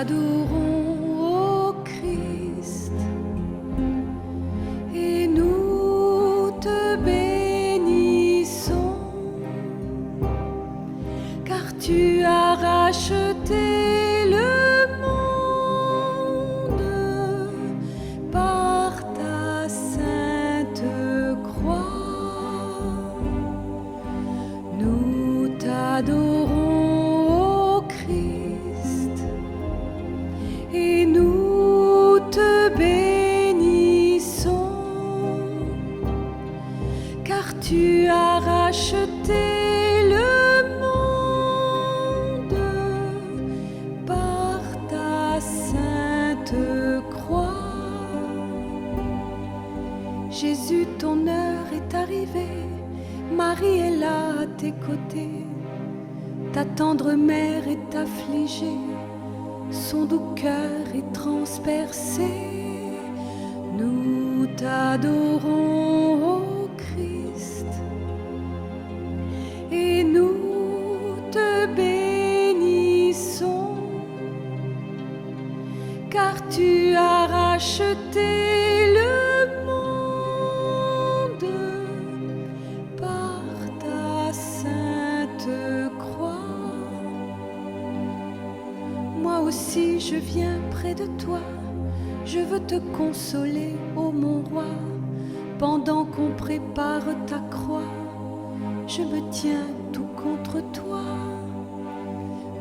t'adorons, ô Christ, et nous te bénissons, car tu as racheté le monde par ta sainte croix. Nous t'adorons, ô Christ, et nous te bénissons, car tu as racheté le monde par ta sainte croix. Jésus, ton heure est arrivée, Marie est là à tes côtés, ta tendre mère est affligée, son doux cœur est transpercé. Nous t'adorons, ô Christ, et nous te bénissons, car tu as racheté le monde par ta sainte croix. Moi aussi je viens près de toi, je veux te consoler, ô mon roi, pendant qu'on prépare ta croix, je me tiens tout contre toi.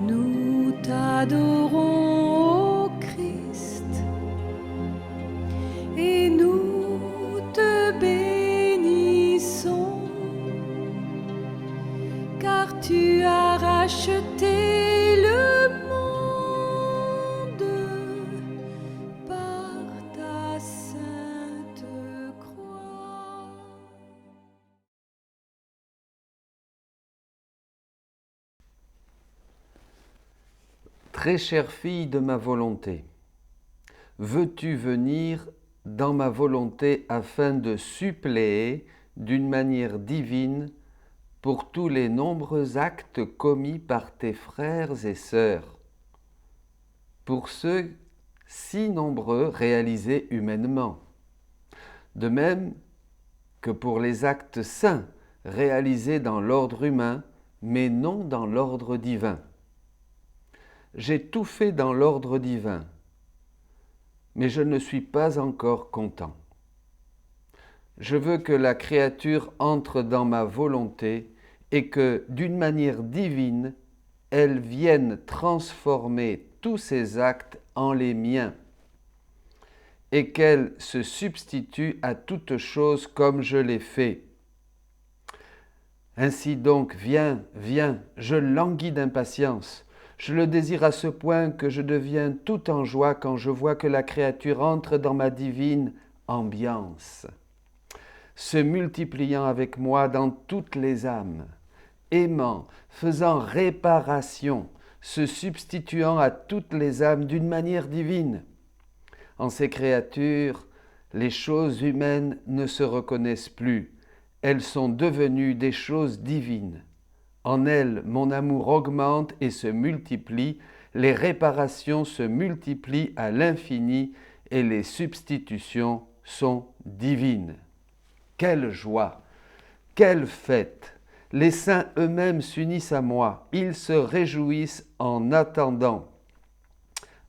Nous t'adorons, ô Christ, et nous te bénissons, car tu as racheté le monde par ta sainte croix. Très chère fille de ma volonté, veux-tu venir dans ma volonté afin de suppléer d'une manière divine pour tous les nombreux actes commis par tes frères et sœurs, pour ceux si nombreux réalisés humainement, de même que pour les actes saints réalisés dans l'ordre humain, mais non dans l'ordre divin. J'ai tout fait dans l'ordre divin, mais je ne suis pas encore content. Je veux que la créature entre dans ma volonté et que, d'une manière divine, elle vienne transformer tous ses actes en les miens, et qu'elle se substitue à toute chose comme je l'ai fait. Ainsi donc, viens, viens, je languis d'impatience. Je le désire à ce point que je deviens tout en joie quand je vois que la créature entre dans ma divine ambiance, se multipliant avec moi dans toutes les âmes, aimant, faisant réparation, se substituant à toutes les âmes d'une manière divine. En ces créatures, les choses humaines ne se reconnaissent plus, elles sont devenues des choses divines. En elles, mon amour augmente et se multiplie, les réparations se multiplient à l'infini et les substitutions sont divines. Quelle joie! Quelle fête! Les saints eux-mêmes s'unissent à moi, ils se réjouissent en attendant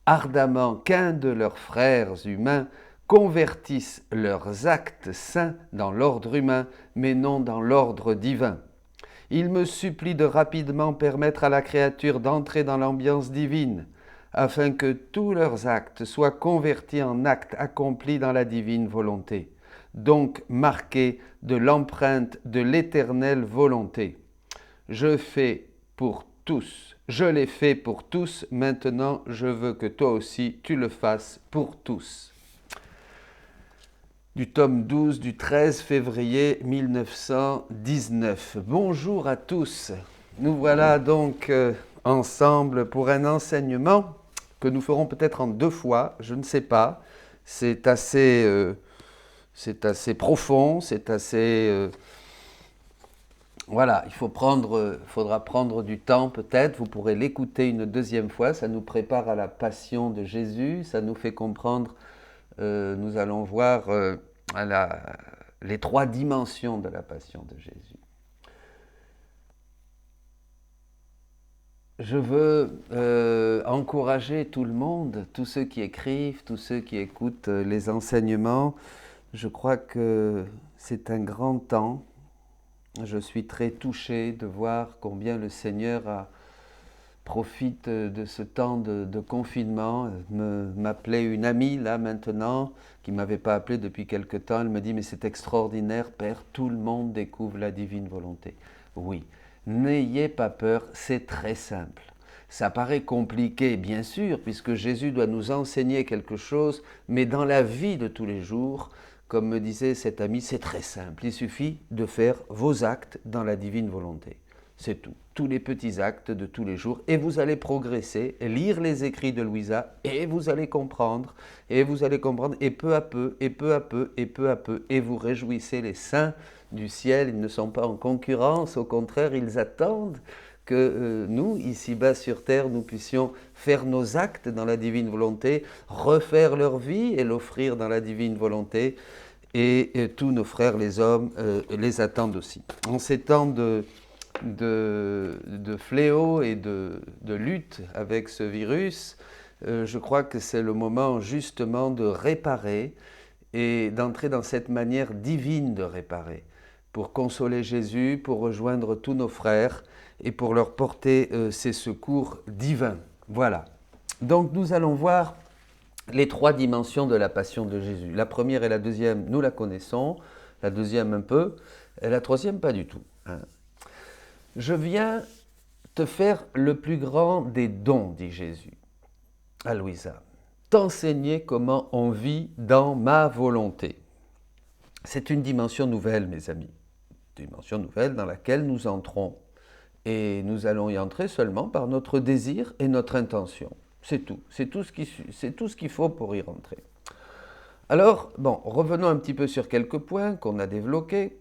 ardemment qu'un de leurs frères humains convertisse leurs actes saints dans l'ordre humain, mais non dans l'ordre divin. Ils me supplient de rapidement permettre à la créature d'entrer dans l'ambiance divine, afin que tous leurs actes soient convertis en actes accomplis dans la divine volonté, donc marqués de l'empreinte de l'éternelle volonté. Je fais pour tous, je l'ai fait pour tous, maintenant je veux que toi aussi tu le fasses pour tous. Du tome 12 du 13 février 1919. Bonjour à tous. Nous voilà donc ensemble pour un enseignement que nous ferons peut-être en 2 fois, je ne sais pas. C'est assez profond, c'est assez Voilà, faudra prendre du temps peut-être, vous pourrez l'écouter une deuxième fois, ça nous prépare à la passion de Jésus, ça nous fait comprendre, nous allons voir les trois dimensions de la passion de Jésus. Je veux encourager tout le monde, tous ceux qui écrivent, tous ceux qui écoutent les enseignements. Je crois que c'est un grand temps. Je suis très touché de voir combien le Seigneur profite de ce temps de confinement. M'appelait une amie là maintenant, qui ne m'avait pas appelé depuis quelque temps. Elle me dit « mais c'est extraordinaire, Père, tout le monde découvre la divine volonté ». Oui, n'ayez pas peur, c'est très simple. Ça paraît compliqué, bien sûr, puisque Jésus doit nous enseigner quelque chose, mais dans la vie de tous les jours, comme me disait cet ami, c'est très simple. Il suffit de faire vos actes dans la divine volonté. C'est tout. Tous les petits actes de tous les jours. Et vous allez progresser, lire les écrits de Louisa, et vous allez comprendre, et vous allez comprendre, et peu à peu, et peu à peu, et peu à peu, et vous réjouissez les saints du ciel. Ils ne sont pas en concurrence, au contraire, ils attendent que nous, ici-bas sur terre, nous puissions faire nos actes dans la divine volonté, refaire leur vie et l'offrir dans la divine volonté. Et tous nos frères, les hommes, les attendent aussi. En ces temps de fléau et de lutte avec ce virus, je crois que c'est le moment justement de réparer et d'entrer dans cette manière divine de réparer, pour consoler Jésus, pour rejoindre tous nos frères et pour leur porter ces secours divins. Voilà. Donc nous allons voir les trois dimensions de la passion de Jésus. La première et la deuxième, nous la connaissons, la deuxième un peu, et la troisième pas du tout. Je viens te faire le plus grand des dons, dit Jésus à Louisa, t'enseigner comment on vit dans ma volonté. C'est une dimension nouvelle, mes amis, une dimension nouvelle dans laquelle nous entrons. Et nous allons y entrer seulement par notre désir et notre intention. C'est tout. C'est tout ce qu'il faut pour y rentrer. Alors, bon, revenons un petit peu sur quelques points qu'on a développés,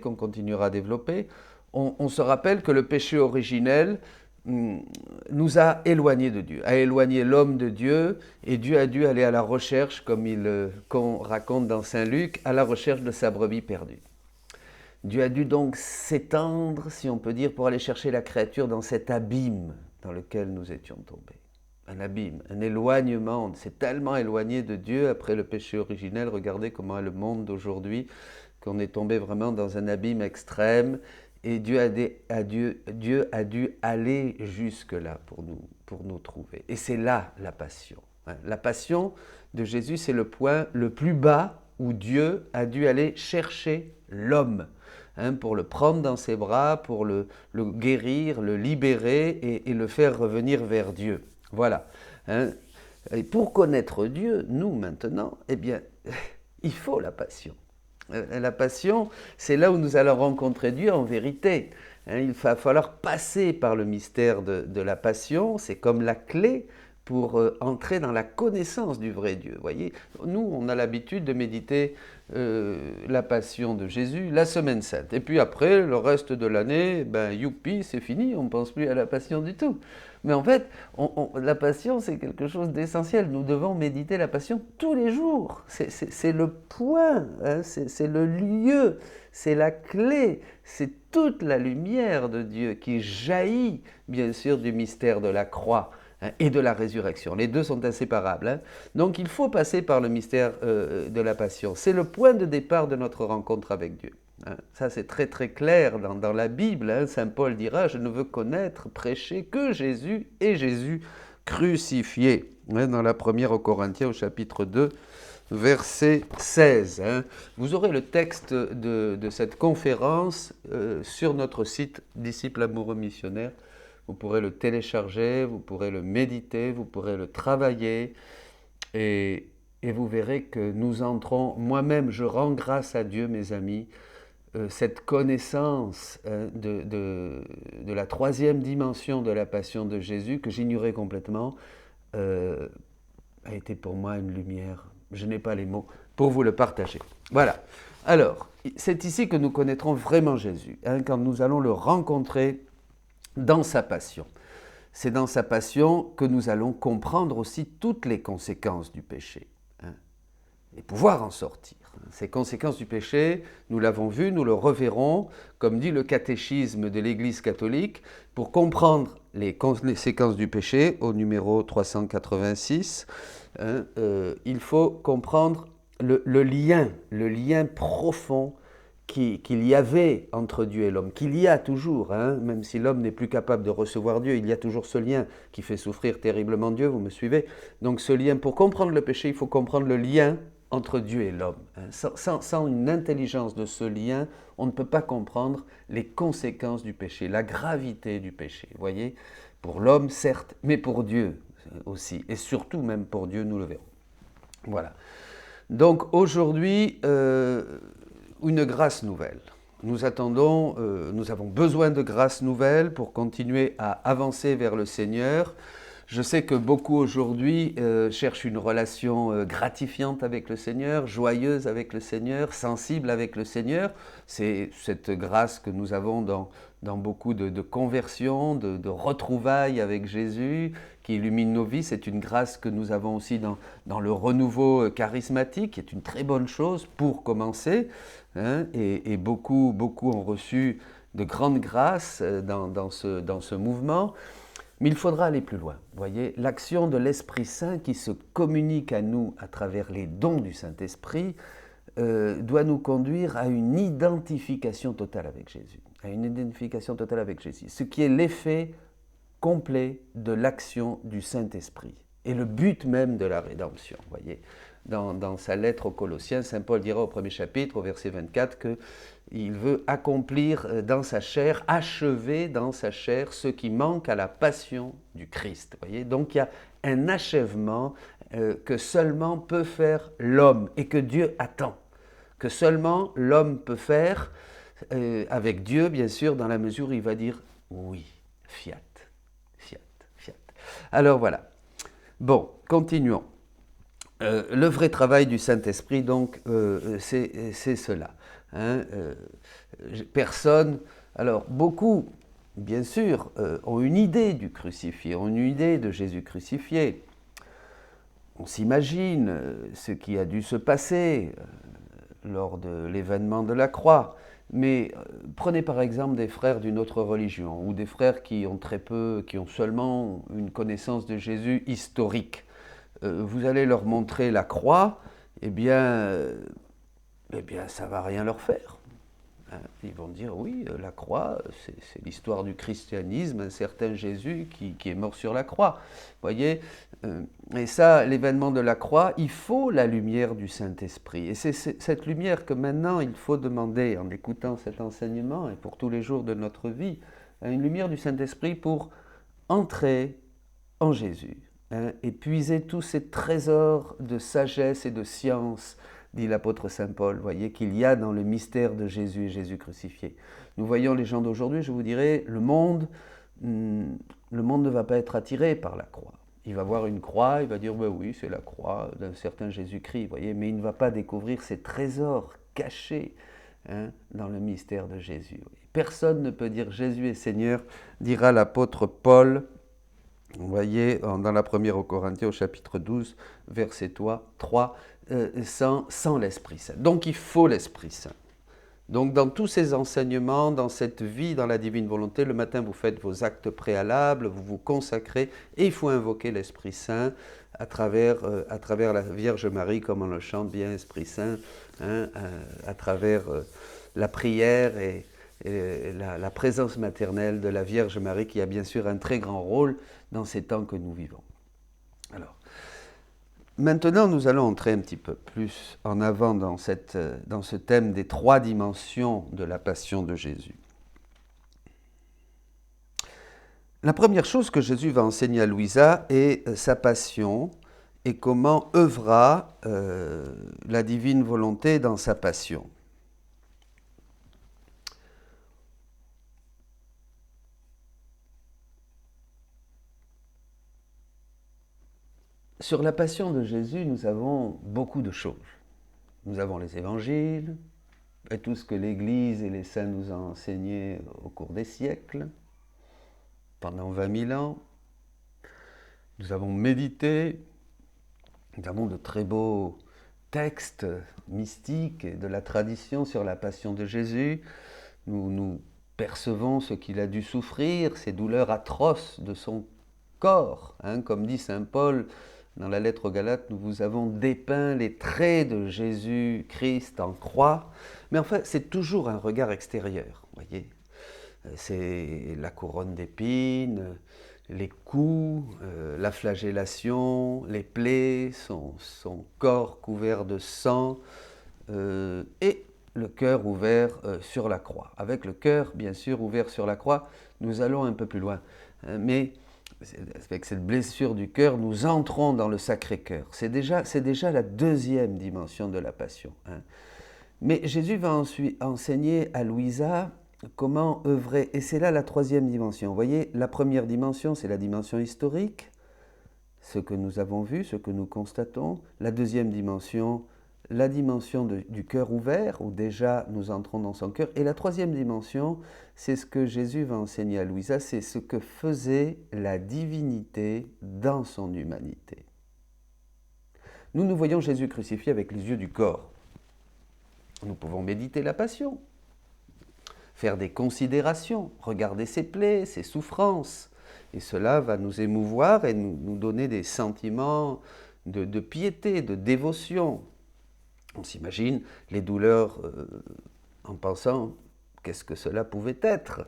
qu'on continuera à développer. On se rappelle que le péché originel nous a éloignés de Dieu, a éloigné l'homme de Dieu, et Dieu a dû aller à la recherche, comme qu'on raconte dans Saint Luc, à la recherche de sa brebis perdue. Dieu a dû donc s'étendre, si on peut dire, pour aller chercher la créature dans cet abîme dans lequel nous étions tombés. Un abîme, un éloignement, on s'est tellement éloigné de Dieu après le péché originel. Regardez comment est le monde d'aujourd'hui, qu'on est tombé vraiment dans un abîme extrême, et Dieu a dû aller jusque-là pour nous trouver. Et c'est là la passion. La passion de Jésus, c'est le point le plus bas où Dieu a dû aller chercher l'homme, pour le prendre dans ses bras, pour le guérir, le libérer et le faire revenir vers Dieu. Voilà. Et pour connaître Dieu, nous maintenant, eh bien, il faut la passion. La passion, c'est là où nous allons rencontrer Dieu en vérité. Il va falloir passer par le mystère de la passion, c'est comme la clé pour entrer dans la connaissance du vrai Dieu. Voyez, nous, on a l'habitude de méditer la passion de Jésus la semaine sainte. Et puis après, le reste de l'année, youpi, c'est fini, on ne pense plus à la passion du tout. Mais en fait, la passion, c'est quelque chose d'essentiel. Nous devons méditer la passion tous les jours. C'est le point, c'est le lieu, c'est la clé, c'est toute la lumière de Dieu qui jaillit, bien sûr, du mystère de la croix et de la résurrection. Les deux sont inséparables. Donc il faut passer par le mystère de la passion. C'est le point de départ de notre rencontre avec Dieu. Ça c'est très très clair dans la Bible. Saint Paul dira « Je ne veux connaître, prêcher que Jésus et Jésus crucifié ». Dans la première aux Corinthiens au chapitre 2, verset 16. Vous aurez le texte de cette conférence sur notre site Disciples amoureux missionnaires. Vous pourrez le télécharger, vous pourrez le méditer, vous pourrez le travailler et vous verrez que nous entrons, moi-même je rends grâce à Dieu mes amis, cette connaissance de la troisième dimension de la passion de Jésus que j'ignorais complètement a été pour moi une lumière, je n'ai pas les mots, pour vous le partager. Voilà. Alors, c'est ici que nous connaîtrons vraiment Jésus, quand nous allons le rencontrer dans sa passion. C'est dans sa passion que nous allons comprendre aussi toutes les conséquences du péché, et pouvoir en sortir. Ces conséquences du péché, nous l'avons vu, nous le reverrons, comme dit le catéchisme de l'Église catholique, pour comprendre les conséquences du péché, au numéro 386, il faut comprendre le lien profond qu'il y avait entre Dieu et l'homme, qu'il y a toujours, même si l'homme n'est plus capable de recevoir Dieu, il y a toujours ce lien qui fait souffrir terriblement Dieu, vous me suivez? Donc ce lien, pour comprendre le péché, il faut comprendre le lien entre Dieu et l'homme. Sans une intelligence de ce lien, on ne peut pas comprendre les conséquences du péché, la gravité du péché, vous voyez? Pour l'homme, certes, mais pour Dieu aussi, et surtout même pour Dieu, nous le verrons. Voilà. Donc aujourd'hui, une grâce nouvelle. Nous avons besoin de grâce nouvelle pour continuer à avancer vers le Seigneur. Je sais que beaucoup aujourd'hui cherchent une relation gratifiante avec le Seigneur, joyeuse avec le Seigneur, sensible avec le Seigneur. C'est cette grâce que nous avons dans beaucoup de conversions, de retrouvailles avec Jésus, qui illumine nos vies. C'est une grâce que nous avons aussi dans le renouveau charismatique, qui est une très bonne chose pour commencer. Et beaucoup ont reçu de grandes grâces dans ce mouvement. Mais il faudra aller plus loin. Vous voyez, l'action de l'Esprit Saint qui se communique à nous à travers les dons du Saint-Esprit doit nous conduire à une identification totale avec Jésus. À une identification totale avec Jésus. Ce qui est l'effet complet de l'action du Saint-Esprit. Et le but même de la rédemption. Vous voyez, dans sa lettre aux Colossiens, Saint Paul dira au premier chapitre, au verset 24, qu'il veut accomplir dans sa chair, achever dans sa chair ce qui manque à la passion du Christ. Vous voyez, donc il y a un achèvement que seulement peut faire l'homme et que Dieu attend. Que seulement l'homme peut faire avec Dieu, bien sûr, dans la mesure où il va dire oui, fiat, fiat, fiat. Alors voilà. Bon, continuons. Le vrai travail du Saint-Esprit, donc, c'est cela. Personne, alors beaucoup, bien sûr, ont une idée du crucifié, ont une idée de Jésus crucifié. On s'imagine ce qui a dû se passer lors de l'événement de la croix. Mais prenez par exemple des frères d'une autre religion, ou des frères qui ont seulement une connaissance de Jésus historique. Vous allez leur montrer la croix, eh bien ça ne va rien leur faire. Ils vont dire, oui, la croix, c'est l'histoire du christianisme, un certain Jésus qui est mort sur la croix. Vous voyez, et ça, l'événement de la croix, il faut la lumière du Saint-Esprit. Et c'est cette lumière que maintenant, il faut demander, en écoutant cet enseignement, et pour tous les jours de notre vie, une lumière du Saint-Esprit pour entrer en Jésus, et puiser tous ces trésors de sagesse et de science, dit l'apôtre Saint Paul, voyez, qu'il y a dans le mystère de Jésus et Jésus crucifié. Nous voyons les gens d'aujourd'hui, je vous dirais, le monde ne va pas être attiré par la croix. Il va voir une croix, il va dire, ben oui, c'est la croix d'un certain Jésus-Christ, voyez, mais il ne va pas découvrir ces trésors cachés dans le mystère de Jésus. Personne ne peut dire Jésus est Seigneur, dira l'apôtre Paul, vous voyez, dans la première aux Corinthiens, au chapitre 12, verset 3, sans l'Esprit Saint. Donc il faut l'Esprit Saint. Donc dans tous ces enseignements, dans cette vie, dans la divine volonté, le matin vous faites vos actes préalables, vous vous consacrez, et il faut invoquer l'Esprit Saint à travers la Vierge Marie, comme on le chante bien, Esprit Saint, à travers la prière et la présence maternelle de la Vierge Marie, qui a bien sûr un très grand rôle dans ces temps que nous vivons. Alors, maintenant, nous allons entrer un petit peu plus en avant dans ce thème des 3 dimensions de la passion de Jésus. La première chose que Jésus va enseigner à Louisa est sa passion et comment œuvra la divine volonté dans sa passion. Sur la passion de Jésus, nous avons beaucoup de choses. nous avons les évangiles, et tout ce que l'Église et les saints nous ont enseigné au cours des siècles, pendant 20 000 ans. Nous avons médité, nous avons de très beaux textes mystiques et de la tradition sur la passion de Jésus. Nous percevons ce qu'il a dû souffrir, ces douleurs atroces de son corps. Comme dit saint Paul dans la lettre aux Galates, nous vous avons dépeint les traits de Jésus-Christ en croix. Mais enfin, c'est toujours un regard extérieur, voyez. C'est la couronne d'épines, les coups, la flagellation, les plaies, son corps couvert de sang et le cœur ouvert sur la croix. Avec le cœur, bien sûr, ouvert sur la croix, nous allons un peu plus loin. Mais avec cette blessure du cœur, nous entrons dans le Sacré-Cœur. C'est déjà la deuxième dimension de la Passion. Mais Jésus va ensuite enseigner à Louisa comment œuvrer, et c'est là la troisième dimension. Vous voyez, la première dimension, c'est la dimension historique, ce que nous avons vu, ce que nous constatons. La deuxième dimension, la dimension du cœur ouvert, où déjà nous entrons dans son cœur. Et la troisième dimension, c'est ce que Jésus va enseigner à Louisa, c'est ce que faisait la divinité dans son humanité. Nous voyons Jésus crucifié avec les yeux du corps. Nous pouvons méditer la passion, faire des considérations, regarder ses plaies, ses souffrances. Et cela va nous émouvoir et nous donner des sentiments de piété, de dévotion. On s'imagine les douleurs en pensant qu'est-ce que cela pouvait être.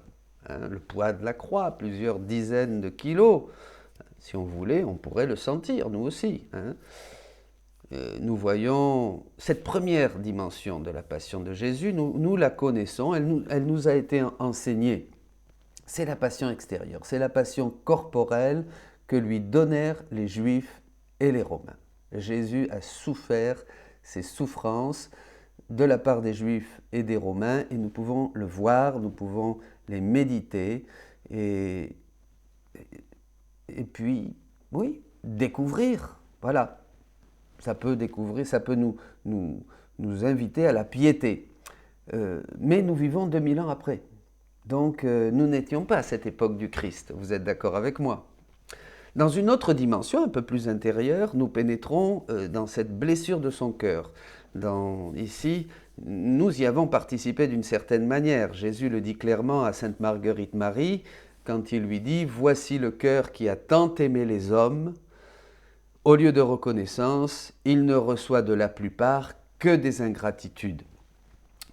Le poids de la croix, plusieurs dizaines de kilos. Si on voulait, on pourrait le sentir, nous aussi. Nous voyons cette première dimension de la passion de Jésus, nous la connaissons, elle nous a été enseignée. C'est la passion extérieure, c'est la passion corporelle que lui donnèrent les Juifs et les Romains. Jésus a souffert ces souffrances de la part des Juifs et des Romains, et nous pouvons le voir, nous pouvons les méditer, et puis, oui, découvrir, voilà. Ça peut nous inviter à la piété. Mais nous vivons 2000 ans après. Donc nous n'étions pas à cette époque du Christ. Vous êtes d'accord avec moi? Dans une autre dimension, un peu plus intérieure, nous pénétrons dans cette blessure de son cœur. Ici, nous y avons participé d'une certaine manière. Jésus le dit clairement à sainte Marguerite Marie, quand il lui dit « Voici le cœur qui a tant aimé les hommes ». Au lieu de reconnaissance, il ne reçoit de la plupart que des ingratitudes.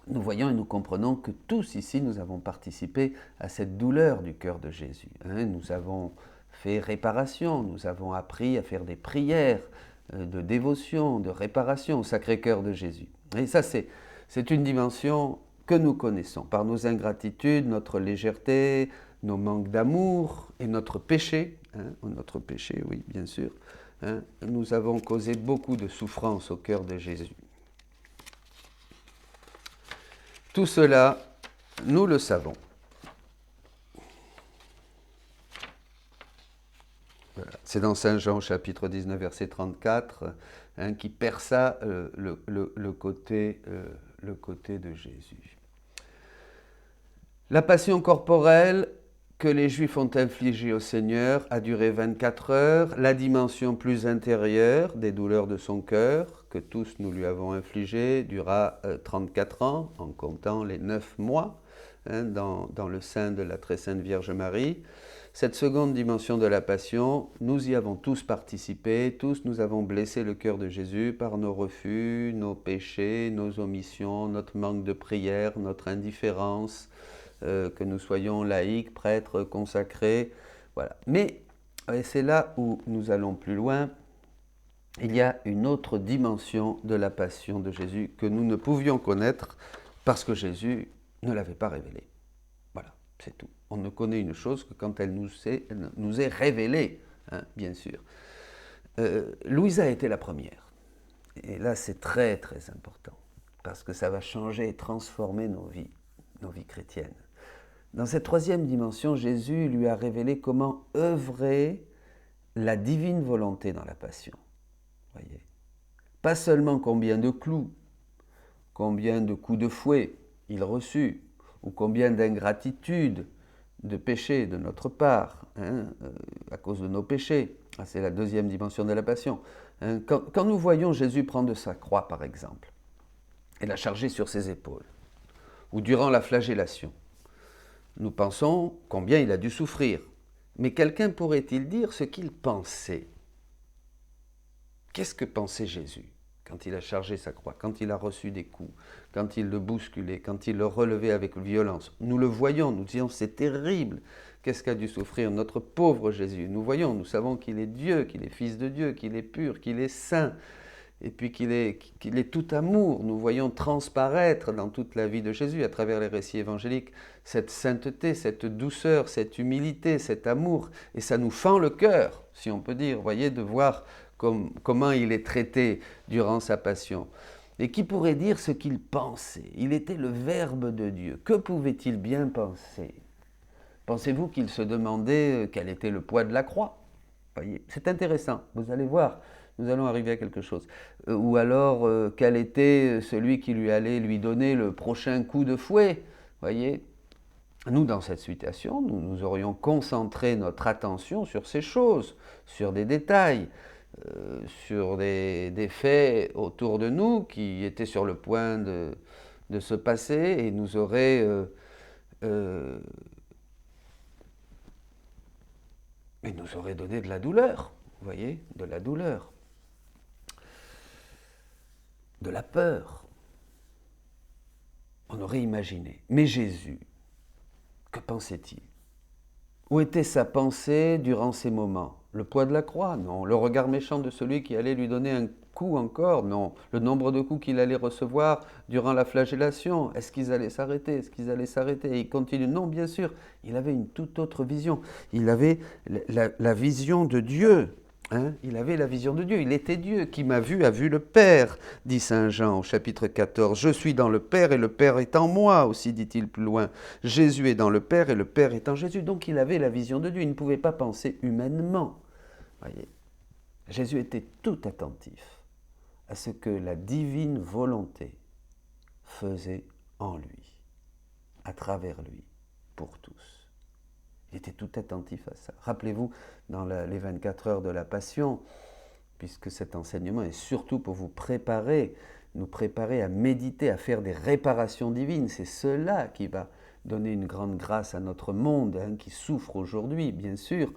Nous voyons et nous comprenons que tous ici, nous avons participé à cette douleur du cœur de Jésus. Nous avons fait réparation, nous avons appris à faire des prières de dévotion, de réparation au Sacré-Cœur de Jésus. Et ça, c'est une dimension que nous connaissons par nos ingratitudes, notre légèreté, nos manques d'amour et notre péché. Notre péché, oui, bien sûr. Nous avons causé beaucoup de souffrance au cœur de Jésus. Tout cela, nous le savons. Voilà. C'est dans Saint Jean, chapitre 19, verset 34, qui perça le côté de Jésus. La passion corporelle que les Juifs ont infligé au Seigneur a duré 24 heures, la dimension plus intérieure des douleurs de son cœur, que tous nous lui avons infligées, dura 34 ans, en comptant les 9 mois, dans le sein de la très sainte Vierge Marie. Cette seconde dimension de la passion, nous y avons tous participé, tous nous avons blessé le cœur de Jésus par nos refus, nos péchés, nos omissions, notre manque de prière, notre indifférence, que nous soyons laïcs, prêtres, consacrés, voilà. Mais c'est là où nous allons plus loin. Il y a une autre dimension de la passion de Jésus que nous ne pouvions connaître parce que Jésus ne l'avait pas révélée. Voilà, c'est tout. On ne connaît une chose que quand elle nous est révélée, bien sûr. Louisa a été la première. Et là, c'est très, très important parce que ça va changer et transformer nos vies chrétiennes. Dans cette troisième dimension, Jésus lui a révélé comment œuvrer la divine volonté dans la passion. Voyez. Pas seulement combien de clous, combien de coups de fouet il reçut, ou combien d'ingratitude, de péché de notre part, à cause de nos péchés. Ah, c'est la deuxième dimension de la passion. Quand nous voyons Jésus prendre sa croix, par exemple, et la charger sur ses épaules, ou durant la flagellation, nous pensons combien il a dû souffrir. Mais quelqu'un pourrait-il dire ce qu'il pensait? Qu'est-ce que pensait Jésus quand il a chargé sa croix, quand il a reçu des coups, quand il le bousculait, quand il le relevait avec violence? Nous le voyons, nous disons c'est terrible. Qu'est-ce qu'a dû souffrir notre pauvre Jésus? Nous voyons, nous savons qu'il est Dieu, qu'il est Fils de Dieu, qu'il est pur, qu'il est saint, et puis qu'il est tout amour. Nous voyons transparaître dans toute la vie de Jésus, à travers les récits évangéliques, cette sainteté, cette douceur, cette humilité, cet amour, et ça nous fend le cœur, si on peut dire, vous voyez, de voir comment il est traité durant sa passion. Et qui pourrait dire ce qu'il pensait? Il était le Verbe de Dieu. Que pouvait-il bien penser? Pensez-vous qu'il se demandait quel était le poids de la croix? Voyez, c'est intéressant, vous allez voir, nous allons arriver à quelque chose. Ou alors, quel était celui qui lui allait lui donner le prochain coup de fouet? Voyez, nous, dans cette situation, nous aurions concentré notre attention sur ces choses, sur des détails, sur des faits autour de nous qui étaient sur le point de se passer et nous auraient donné de la douleur, vous voyez, de la douleur, de la peur. On aurait imaginé. Mais Jésus, que pensait-il? Où était sa pensée durant ces moments? Le poids de la croix? Non. Le regard méchant de celui qui allait lui donner un coup encore? Non. Le nombre de coups qu'il allait recevoir durant la flagellation? Est-ce qu'ils allaient s'arrêter? Est-ce qu'ils allaient s'arrêter? Et il continue. Non, bien sûr. Il avait une toute autre vision. Il avait la vision de Dieu. Il avait la vision de Dieu. Il était Dieu. Qui m'a vu a vu le Père, dit saint Jean au chapitre 14. Je suis dans le Père et le Père est en moi, aussi dit-il plus loin. Jésus est dans le Père et le Père est en Jésus. Donc il avait la vision de Dieu. Il ne pouvait pas penser humainement. Voyez, Jésus était tout attentif à ce que la divine volonté faisait en lui, à travers lui, pour tous. Il était tout attentif à ça. Rappelez-vous, dans les 24 heures de la Passion, puisque cet enseignement est surtout pour vous préparer, nous préparer à méditer, à faire des réparations divines. C'est cela qui va donner une grande grâce à notre monde, qui souffre aujourd'hui, bien sûr.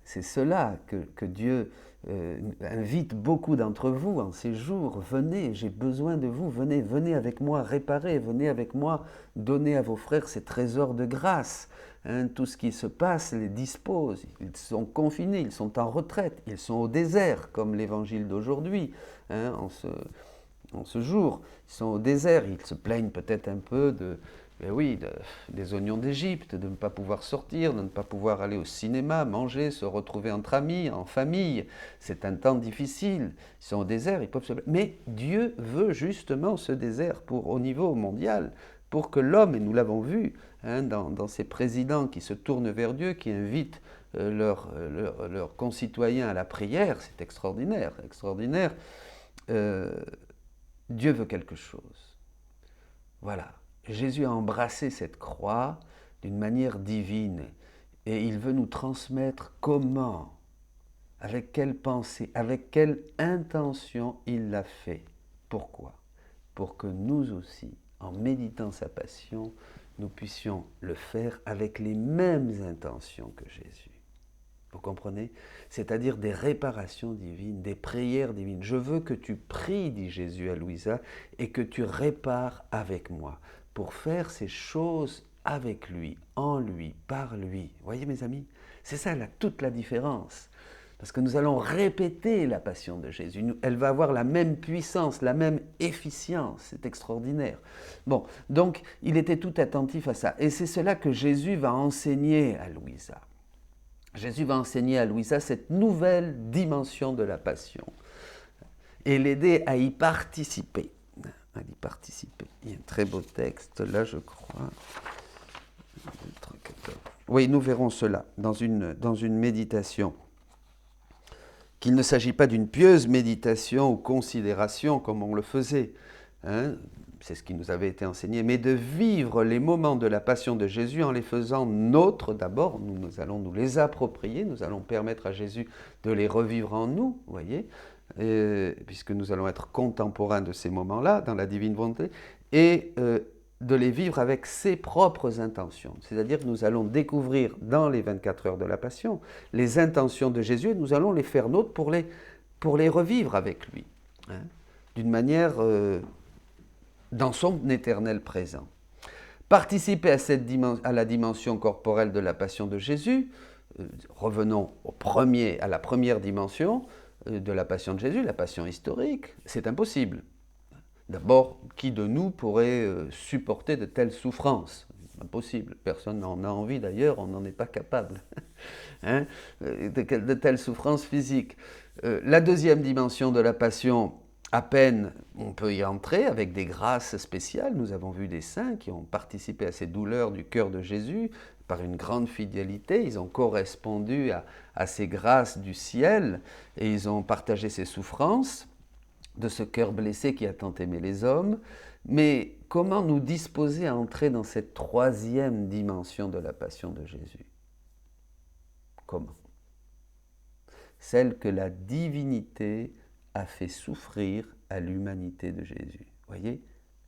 C'est cela que Dieu invite beaucoup d'entre vous en ces jours. Venez, j'ai besoin de vous, venez avec moi réparer, venez avec moi donner à vos frères ces trésors de grâce. Tout ce qui se passe les dispose, ils sont confinés, ils sont en retraite, ils sont au désert, comme l'évangile d'aujourd'hui, en ce jour. Ils sont au désert, ils se plaignent peut-être un peu des oignons d'Égypte, de ne pas pouvoir sortir, de ne pas pouvoir aller au cinéma, manger, se retrouver entre amis, en famille. C'est un temps difficile, ils sont au désert, ils peuvent se plaindre. Mais Dieu veut justement ce désert au niveau mondial, pour que l'homme, et nous l'avons vu dans ces présidents qui se tournent vers Dieu, qui invitent leurs concitoyens à la prière, c'est extraordinaire, extraordinaire. Dieu veut quelque chose. Voilà, Jésus a embrassé cette croix d'une manière divine et il veut nous transmettre comment, avec quelle pensée, avec quelle intention il l'a fait. Pourquoi? Pour que nous aussi, en méditant sa passion, nous puissions le faire avec les mêmes intentions que Jésus. Vous comprenez? C'est-à-dire des réparations divines, des prières divines. Je veux que tu pries, dit Jésus à Louisa, et que tu répares avec moi, pour faire ces choses avec lui, en lui, par lui. Vous voyez mes amis? C'est ça toute la différence. Parce que nous allons répéter la passion de Jésus. Elle va avoir la même puissance, la même efficience. C'est extraordinaire. Bon, donc il était tout attentif à ça. Et c'est cela que Jésus va enseigner à Louisa. Jésus va enseigner à Louisa cette nouvelle dimension de la passion et l'aider à y participer. Il y a un très beau texte là, je crois. Oui, nous verrons cela dans une méditation. Qu'il ne s'agit pas d'une pieuse méditation ou considération comme on le faisait, hein, c'est ce qui nous avait été enseigné, mais de vivre les moments de la passion de Jésus en les faisant nôtres d'abord. Nous allons nous les approprier, nous allons permettre à Jésus de les revivre en nous, vous voyez, puisque nous allons être contemporains de ces moments-là, dans la divine volonté, et de les vivre avec ses propres intentions. C'est-à-dire que nous allons découvrir dans les 24 heures de la Passion les intentions de Jésus et nous allons les faire nôtres pour les revivre avec lui, hein, d'une manière dans son éternel présent. Participer à la dimension corporelle de la Passion de Jésus, revenons à la première dimension de la Passion de Jésus, la Passion historique, c'est impossible. D'abord, qui de nous pourrait supporter de telles souffrances? Impossible. Personne n'en a envie d'ailleurs, on n'en est pas capable. Hein, de telles souffrances physiques. La deuxième dimension de la Passion, à peine on peut y entrer avec des grâces spéciales. Nous avons vu des saints qui ont participé à ces douleurs du cœur de Jésus par une grande fidélité. Ils ont correspondu à ces grâces du ciel et ils ont partagé ces souffrances de ce cœur blessé qui a tant aimé les hommes. Mais comment nous disposer à entrer dans cette troisième dimension de la Passion de Jésus? Comment? Celle que la divinité a fait souffrir à l'humanité de Jésus. Voyez,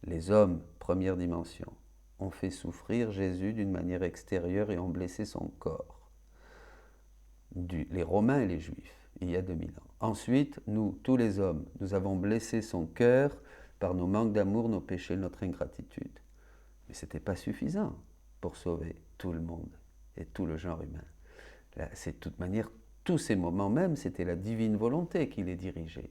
les hommes, première dimension, ont fait souffrir Jésus d'une manière extérieure et ont blessé son corps. Les Romains et les Juifs, il y a 2000 ans. Ensuite, nous, tous les hommes, nous avons blessé son cœur par nos manques d'amour, nos péchés, notre ingratitude. Mais ce n'était pas suffisant pour sauver tout le monde et tout le genre humain. Là, c'est de toute manière, tous ces moments même, c'était la divine volonté qui les dirigeait,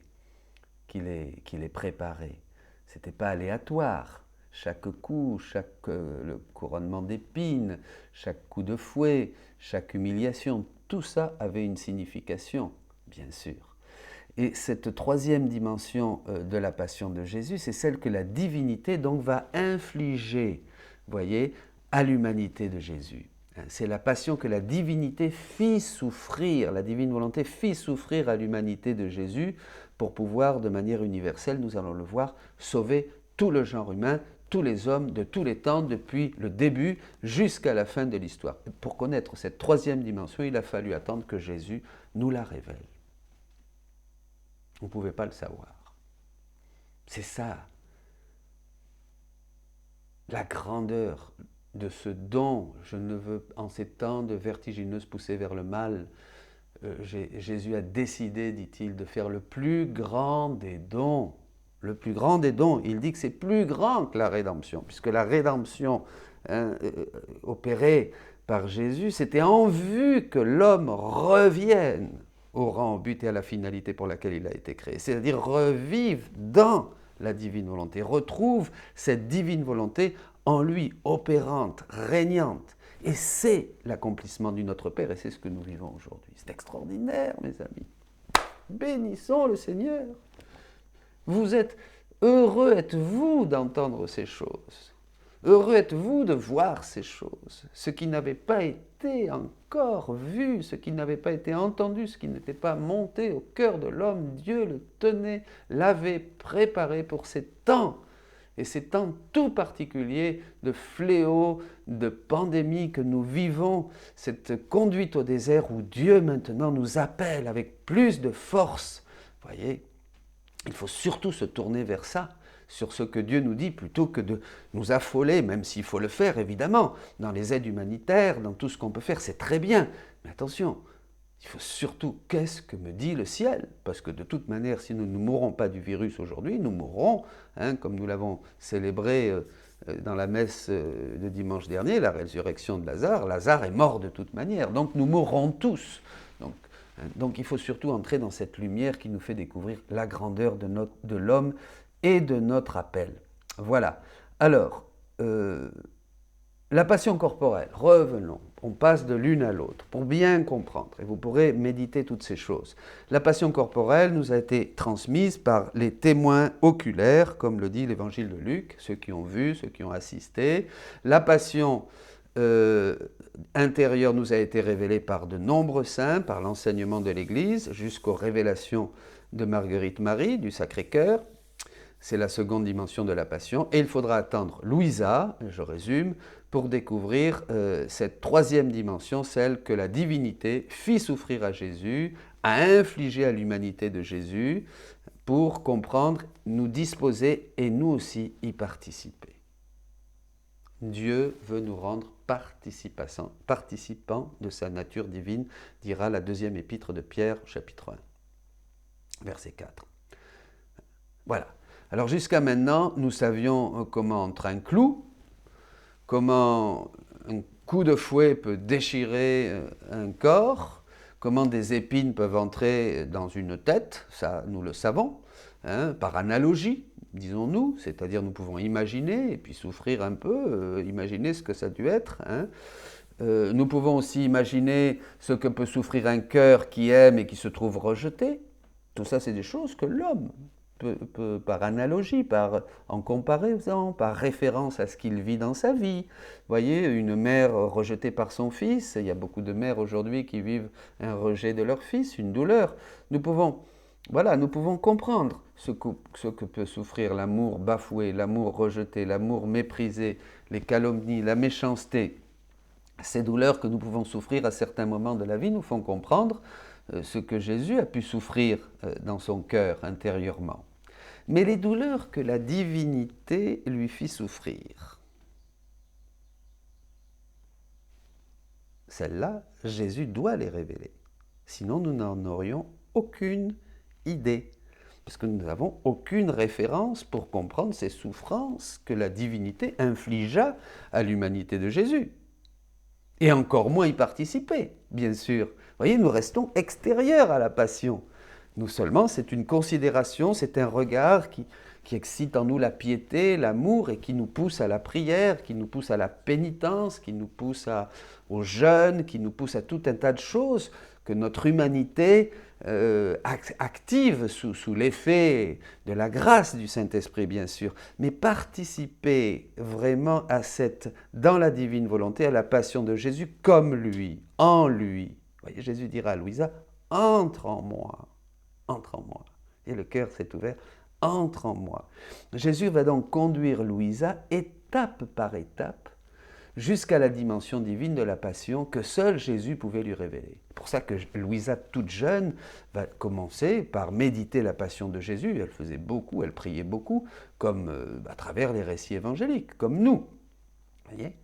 qui les préparait. Ce n'était pas aléatoire. Chaque coup, le couronnement d'épines, chaque coup de fouet, chaque humiliation, tout ça avait une signification, bien sûr. Et cette troisième dimension de la Passion de Jésus, c'est celle que la divinité donc va infliger, voyez, à l'humanité de Jésus. C'est la passion que la divinité fit souffrir, la divine volonté fit souffrir à l'humanité de Jésus pour pouvoir, de manière universelle, nous allons le voir, sauver tout le genre humain, tous les hommes de tous les temps, depuis le début jusqu'à la fin de l'histoire. Pour connaître cette troisième dimension, il a fallu attendre que Jésus nous la révèle. On ne pouvait pas le savoir. C'est ça, la grandeur de ce don. Je ne veux, en ces temps de vertigineuse poussée vers le mal, Jésus a décidé, dit-il, de faire le plus grand des dons. Le plus grand des dons. Il dit que c'est plus grand que la rédemption, puisque la rédemption opérée par Jésus, c'était en vue que l'homme revienne au rang, au but et à la finalité pour laquelle il a été créé. C'est-à-dire revive dans la divine volonté, retrouve cette divine volonté en lui, opérante, régnante. Et c'est l'accomplissement du Notre Père, et c'est ce que nous vivons aujourd'hui. C'est extraordinaire, mes amis. Bénissons le Seigneur. Vous êtes heureux, êtes-vous d'entendre ces choses. Heureux êtes-vous de voir ces choses. Ce qui n'avait pas été encore vu, ce qui n'avait pas été entendu, ce qui n'était pas monté au cœur de l'homme, Dieu le tenait, l'avait préparé pour ces temps. Et ces temps tout particuliers de fléaux, de pandémie que nous vivons, cette conduite au désert où Dieu maintenant nous appelle avec plus de force. Vous voyez, il faut surtout se tourner vers ça, sur ce que Dieu nous dit, plutôt que de nous affoler, même s'il faut le faire évidemment, dans les aides humanitaires, dans tout ce qu'on peut faire, c'est très bien. Mais attention, il faut surtout, qu'est-ce que me dit le ciel? Parce que de toute manière, si nous ne mourrons pas du virus aujourd'hui, nous mourrons, comme nous l'avons célébré dans la messe de dimanche dernier, la résurrection de Lazare. Lazare est mort de toute manière, donc nous mourrons tous. Donc il faut surtout entrer dans cette lumière qui nous fait découvrir la grandeur de l'homme et de notre appel. Voilà. Alors, la passion corporelle, revenons. On passe de l'une à l'autre pour bien comprendre, et vous pourrez méditer toutes ces choses. La passion corporelle nous a été transmise par les témoins oculaires, comme le dit l'évangile de Luc, ceux qui ont vu, ceux qui ont assisté. La passion intérieure nous a été révélée par de nombreux saints, par l'enseignement de l'Église, jusqu'aux révélations de Marguerite Marie, du Sacré-Cœur. C'est la seconde dimension de la passion. Et il faudra attendre Louisa, je résume, pour découvrir cette troisième dimension, celle que la divinité fit souffrir à Jésus, a infligé à l'humanité de Jésus, pour comprendre, nous disposer et nous aussi y participer. Dieu veut nous rendre participants de sa nature divine, dira la deuxième épître de Pierre, chapitre 1, verset 4. Voilà. Alors jusqu'à maintenant, nous savions comment entre un clou, comment un coup de fouet peut déchirer un corps, comment des épines peuvent entrer dans une tête, ça nous le savons, par analogie, disons-nous, c'est-à-dire nous pouvons imaginer et puis souffrir un peu, imaginer ce que ça a dû être. Nous pouvons aussi imaginer ce que peut souffrir un cœur qui aime et qui se trouve rejeté. Tout ça, c'est des choses que l'homme peut, par analogie, en comparaison, par référence à ce qu'il vit dans sa vie. Vous voyez, une mère rejetée par son fils, il y a beaucoup de mères aujourd'hui qui vivent un rejet de leur fils, une douleur. Nous pouvons comprendre ce que peut souffrir l'amour bafoué, l'amour rejeté, l'amour méprisé, les calomnies, la méchanceté. Ces douleurs que nous pouvons souffrir à certains moments de la vie nous font comprendre ce que Jésus a pu souffrir dans son cœur intérieurement. Mais les douleurs que la divinité lui fit souffrir, celles-là, Jésus doit les révéler. Sinon, nous n'en aurions aucune idée, parce que nous n'avons aucune référence pour comprendre ces souffrances que la divinité infligea à l'humanité de Jésus. Et encore moins y participer, bien sûr. Vous voyez, nous restons extérieurs à la passion. Nous seulement, c'est une considération, c'est un regard qui excite en nous la piété, l'amour, et qui nous pousse à la prière, qui nous pousse à la pénitence, qui nous pousse au jeûne, qui nous pousse à tout un tas de choses que notre humanité active sous l'effet de la grâce du Saint-Esprit, bien sûr. Mais participer vraiment dans la divine volonté, à la passion de Jésus, comme lui, en lui. Vous voyez, Jésus dira à Louisa, « Entre en moi, entre en moi. » Et le cœur s'est ouvert, « Entre en moi. » Jésus va donc conduire Louisa étape par étape jusqu'à la dimension divine de la passion que seul Jésus pouvait lui révéler. C'est pour ça que Louisa, toute jeune, va commencer par méditer la passion de Jésus. Elle faisait beaucoup, elle priait beaucoup, comme à travers les récits évangéliques, comme nous. Vous voyez ?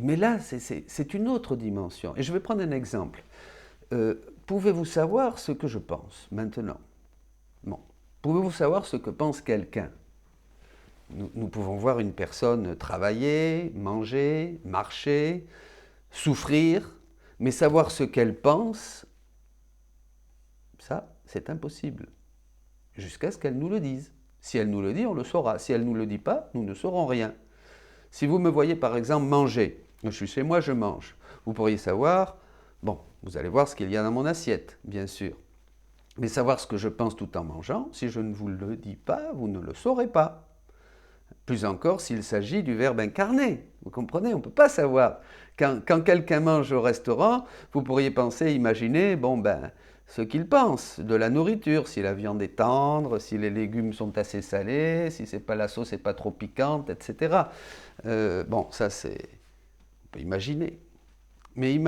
Mais là, c'est une autre dimension. Et je vais prendre un exemple. Pouvez-vous savoir ce que je pense maintenant ? Bon. Pouvez-vous savoir ce que pense quelqu'un ? Nous pouvons voir une personne travailler, manger, marcher, souffrir, mais savoir ce qu'elle pense, ça, c'est impossible. Jusqu'à ce qu'elle nous le dise. Si elle nous le dit, on le saura. Si elle ne nous le dit pas, nous ne saurons rien. Si vous me voyez par exemple manger, je suis chez moi, je mange, vous pourriez savoir, bon, vous allez voir ce qu'il y a dans mon assiette, bien sûr. Mais savoir ce que je pense tout en mangeant, si je ne vous le dis pas, vous ne le saurez pas. Plus encore s'il s'agit du Verbe incarné. Vous comprenez, on ne peut pas savoir. Quand quelqu'un mange au restaurant, vous pourriez imaginer, ce qu'il pense de la nourriture, si la viande est tendre, si les légumes sont assez salés, si la sauce n'est pas trop piquante, etc. Ça c'est... On peut imaginer. Mais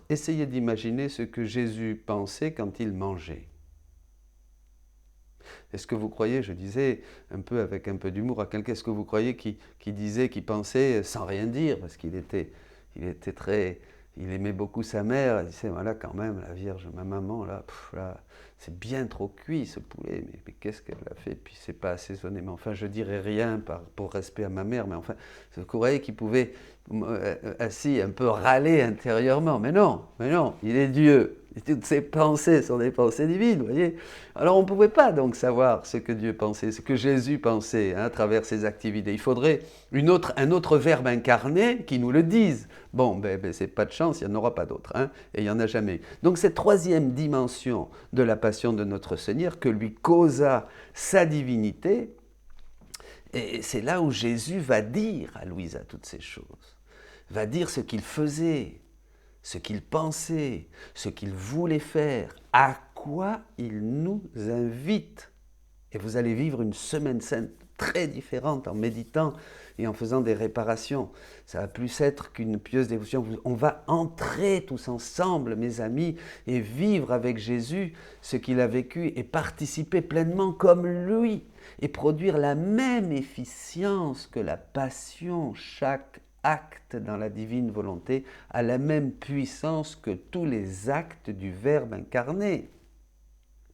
essayez d'imaginer ce que Jésus pensait quand il mangeait. Est-ce que vous croyez, je disais avec un peu d'humour à quelqu'un, est-ce que vous croyez qu'il pensait sans rien dire, parce qu'il il aimait beaucoup sa mère, il disait, voilà quand même, la Vierge, ma maman, là, c'est bien trop cuit ce poulet, mais qu'est-ce qu'elle a fait, puis c'est pas assaisonné, mais enfin je dirais rien pour respect à ma mère, mais enfin, vous croyez qu'il pouvait assis un peu râler intérieurement, mais non, il est Dieu. Et toutes ses pensées sont des pensées divines, vous voyez. Alors on ne pouvait pas donc savoir ce que Dieu pensait, ce que Jésus pensait à travers ses activités. Il faudrait un autre Verbe incarné qui nous le dise. C'est pas de chance, il n'y en aura pas d'autre, et il n'y en a jamais eu. Donc cette troisième dimension de la passion de notre Seigneur que lui causa sa divinité, et c'est là où Jésus va dire à Louisa toutes ces choses, va dire ce qu'il faisait, ce qu'il pensait, ce qu'il voulait faire, à quoi il nous invite. Et vous allez vivre une semaine sainte très différente en méditant et en faisant des réparations. Ça va plus être qu'une pieuse dévotion. On va entrer tous ensemble, mes amis, et vivre avec Jésus ce qu'il a vécu et participer pleinement comme lui et produire la même efficience que la passion. Chaque acte dans la divine volonté a la même puissance que tous les actes du Verbe incarné.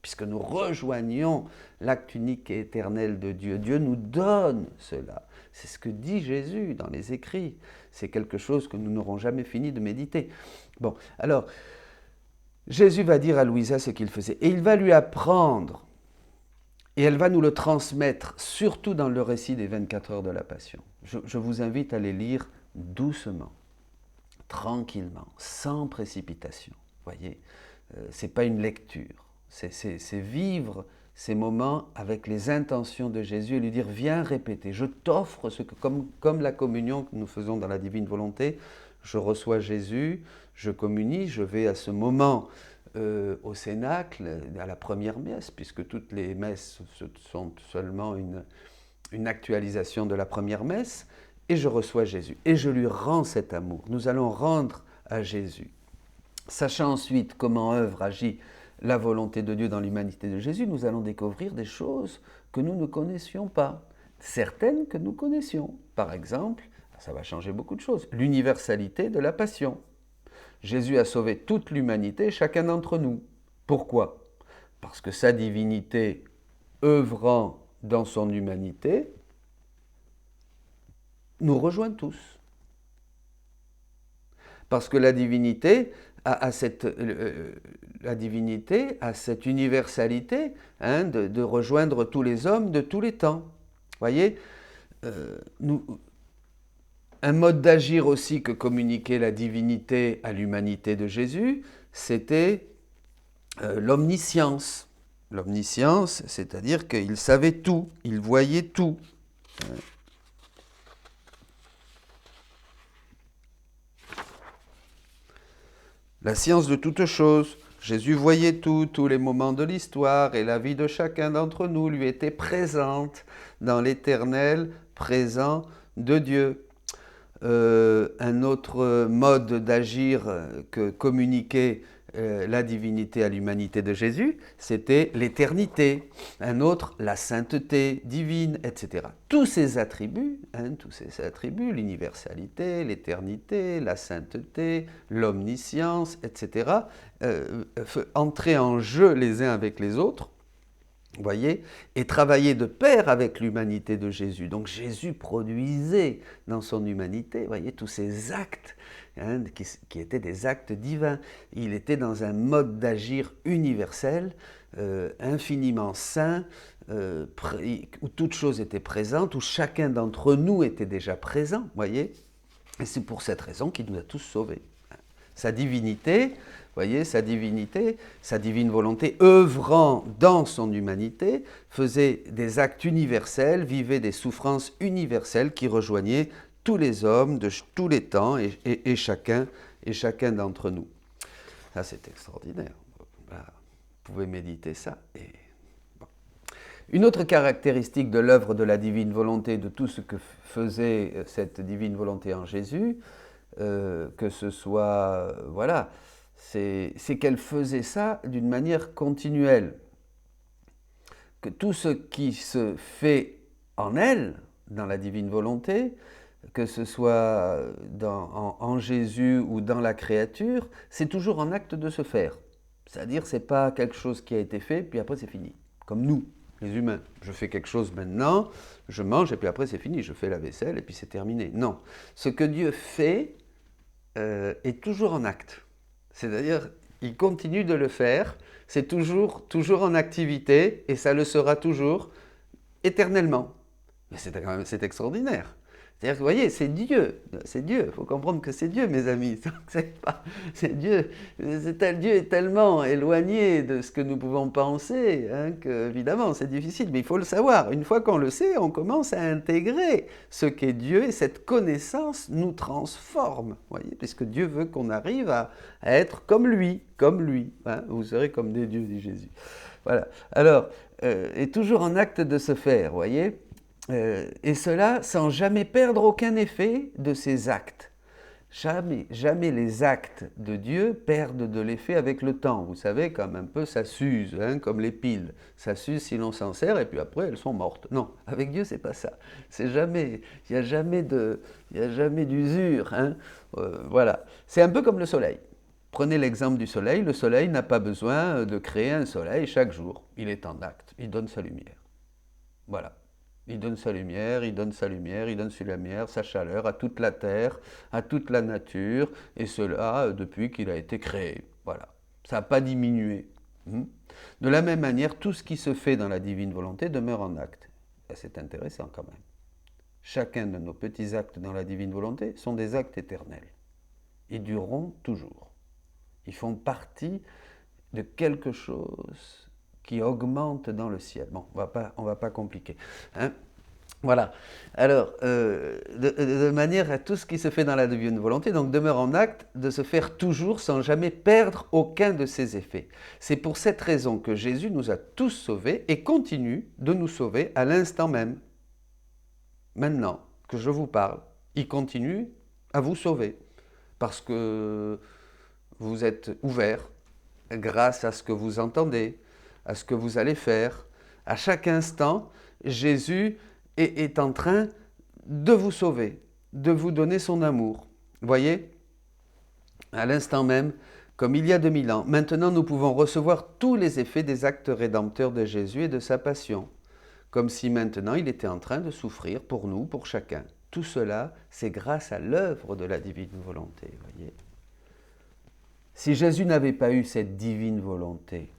Puisque nous rejoignons l'acte unique et éternel de Dieu. Dieu nous donne cela. C'est ce que dit Jésus dans les écrits. C'est quelque chose que nous n'aurons jamais fini de méditer. Bon, alors, Jésus va dire à Louisa ce qu'il faisait. Et il va lui apprendre. Et elle va nous le transmettre, surtout dans le récit des 24 heures de la Passion. Je vous invite à les lire doucement, tranquillement, sans précipitation. Voyez, ce n'est pas une lecture. C'est vivre ces moments avec les intentions de Jésus et lui dire « Viens répéter, je t'offre ce que, comme la communion que nous faisons dans la divine volonté, je reçois Jésus, je communie, je vais à ce moment au Cénacle, à la première messe, puisque toutes les messes sont seulement une actualisation de la première messe, et je reçois Jésus, et je lui rends cet amour. Nous allons rendre à Jésus. Sachant ensuite comment œuvre, agit la volonté de Dieu dans l'humanité de Jésus, nous allons découvrir des choses que nous ne connaissions pas. Certaines que nous connaissions. Par exemple, ça va changer beaucoup de choses. L'universalité de la passion. Jésus a sauvé toute l'humanité, chacun d'entre nous. Pourquoi? Parce que sa divinité, œuvrant dans son humanité, nous rejoint tous. Parce que la divinité a cette universalité de rejoindre tous les hommes de tous les temps. Voyez, un mode d'agir aussi que communiquait la divinité à l'humanité de Jésus, c'était l'omniscience. L'omniscience, c'est-à-dire qu'il savait tout, il voyait tout. La science de toutes choses. Jésus voyait tout, tous les moments de l'histoire, et la vie de chacun d'entre nous lui était présente dans l'éternel présent de Dieu. Un autre mode d'agir que communiquait la divinité à l'humanité de Jésus, c'était l'éternité. Un autre, la sainteté divine, etc. Tous ces attributs, l'universalité, l'éternité, la sainteté, l'omniscience, etc., entraient en jeu les uns avec les autres, voyez, et travailler de pair avec l'humanité de Jésus. Donc Jésus produisait dans son humanité, voyez, tous ces actes qui étaient des actes divins. Il était dans un mode d'agir universel, infiniment saint, où toute chose était présente, où chacun d'entre nous était déjà présent, voyez. Et c'est pour cette raison qu'il nous a tous sauvés. Sa divinité, voyez, sa divine volonté, œuvrant dans son humanité, faisait des actes universels, vivait des souffrances universelles qui rejoignaient tous les hommes de tous les temps et chacun d'entre nous. Ça, c'est extraordinaire. Voilà. Vous pouvez méditer ça. Bon. Une autre caractéristique de l'œuvre de la divine volonté, de tout ce que faisait cette divine volonté en Jésus, que ce soit, voilà, c'est qu'elle faisait ça d'une manière continuelle. Que tout ce qui se fait en elle, dans la divine volonté, que ce soit en Jésus ou dans la créature, c'est toujours en acte de se faire. C'est-à-dire, ce n'est pas quelque chose qui a été fait, puis après c'est fini. Comme nous, les humains. Je fais quelque chose maintenant, je mange, et puis après c'est fini. Je fais la vaisselle, et puis c'est terminé. Non. Ce que Dieu fait est toujours en acte. C'est-à-dire, il continue de le faire, c'est toujours en activité, et ça le sera toujours éternellement. Mais c'est extraordinaire. C'est-à-dire que, vous voyez, c'est Dieu, il faut comprendre que c'est Dieu, mes amis, c'est Dieu, Dieu est tellement éloigné de ce que nous pouvons penser, hein, que, évidemment, c'est difficile, mais il faut le savoir. Une fois qu'on le sait, on commence à intégrer ce qu'est Dieu, et cette connaissance nous transforme, vous voyez, puisque Dieu veut qu'on arrive à être comme lui, hein, vous serez comme des dieux, dit Jésus. Voilà, alors, et toujours en acte de se faire, vous voyez, et cela sans jamais perdre aucun effet de ses actes. Jamais, jamais les actes de Dieu perdent de l'effet avec le temps. Vous savez, comme un peu ça s'use, hein, comme les piles. Ça s'use si l'on s'en sert et puis après elles sont mortes. Non, avec Dieu c'est pas ça. C'est jamais, il n'y a jamais d'usure. Hein. Voilà, c'est un peu comme le soleil. Prenez l'exemple du soleil. Le soleil n'a pas besoin de créer un soleil chaque jour. Il est en acte, il donne sa lumière. Voilà. Il donne sa lumière, il donne sa lumière, il donne sa lumière, sa chaleur à toute la terre, à toute la nature, et cela depuis qu'il a été créé. Voilà. Ça n'a pas diminué. De la même manière, tout ce qui se fait dans la divine volonté demeure en acte. Et c'est intéressant quand même. Chacun de nos petits actes dans la divine volonté sont des actes éternels. Ils dureront toujours. Ils font partie de quelque chose qui augmente dans le ciel. Bon, on va pas compliquer. Hein. Voilà. Alors, de manière à tout ce qui se fait dans la divine volonté, donc demeure en acte de se faire toujours sans jamais perdre aucun de ses effets. C'est pour cette raison que Jésus nous a tous sauvés et continue de nous sauver à l'instant même. Maintenant que je vous parle, il continue à vous sauver parce que vous êtes ouverts grâce à ce que vous entendez, à ce que vous allez faire. À chaque instant, Jésus est en train de vous sauver, de vous donner son amour. Voyez, à l'instant même, comme il y a 2000 ans, maintenant nous pouvons recevoir tous les effets des actes rédempteurs de Jésus et de sa passion, comme si maintenant il était en train de souffrir pour nous, pour chacun. Tout cela, c'est grâce à l'œuvre de la divine volonté. Voyez. Si Jésus n'avait pas eu cette divine volonté,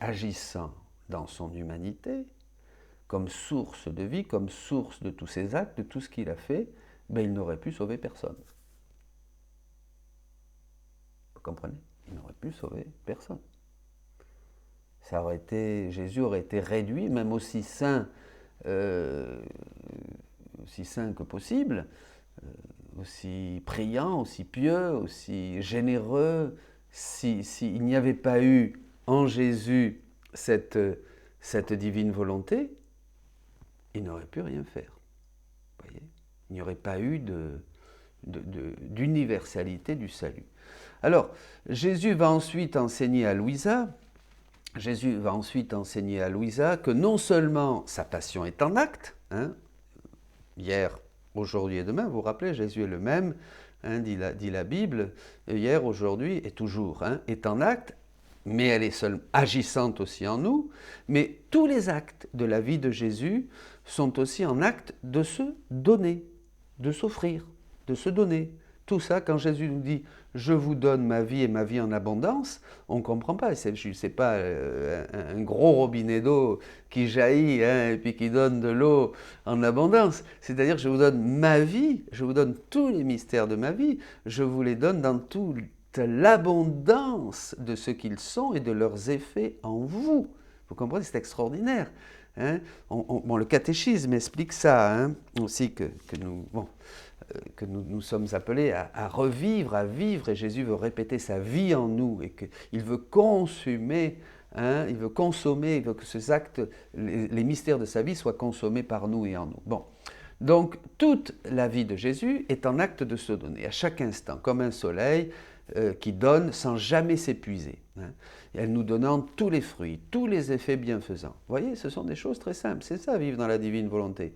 agissant dans son humanité, comme source de vie, comme source de tous ses actes, de tout ce qu'il a fait, ben il n'aurait pu sauver personne. Vous comprenez? Il n'aurait pu sauver personne. Jésus aurait été réduit, même aussi saint que possible, aussi priant, aussi pieux, aussi généreux, s'il n'y avait pas eu en Jésus cette divine volonté, il n'aurait pu rien faire. Vous voyez, il n'y aurait pas eu d'universalité du salut. Alors, Jésus va ensuite enseigner à Louisa que non seulement sa passion est en acte, hein, hier, aujourd'hui et demain, vous vous rappelez, Jésus est le même, hein, dit la Bible, hier, aujourd'hui et toujours, hein, est en acte, mais elle est seule agissante aussi en nous, mais tous les actes de la vie de Jésus sont aussi en acte de se donner, de s'offrir, de se donner. Tout ça, quand Jésus nous dit « je vous donne ma vie et ma vie en abondance », on ne comprend pas. Ce n'est pas un gros robinet d'eau qui jaillit, hein, et puis qui donne de l'eau en abondance. C'est-à-dire je vous donne ma vie, je vous donne tous les mystères de ma vie, je vous les donne dans toute l'abondance de ce qu'ils sont et de leurs effets en vous. Vous comprenez, c'est extraordinaire. Hein. Le catéchisme explique ça, hein, aussi que nous sommes appelés à revivre, à vivre, et Jésus veut répéter sa vie en nous, et qu'il veut consommer, hein, il veut que ces actes, les mystères de sa vie soient consommés par nous et en nous. Bon. Donc, toute la vie de Jésus est en acte de se donner, à chaque instant, comme un soleil qui donne sans jamais s'épuiser. Hein. Et elle nous donnant tous les fruits, tous les effets bienfaisants. Vous voyez, ce sont des choses très simples. C'est ça, vivre dans la divine volonté.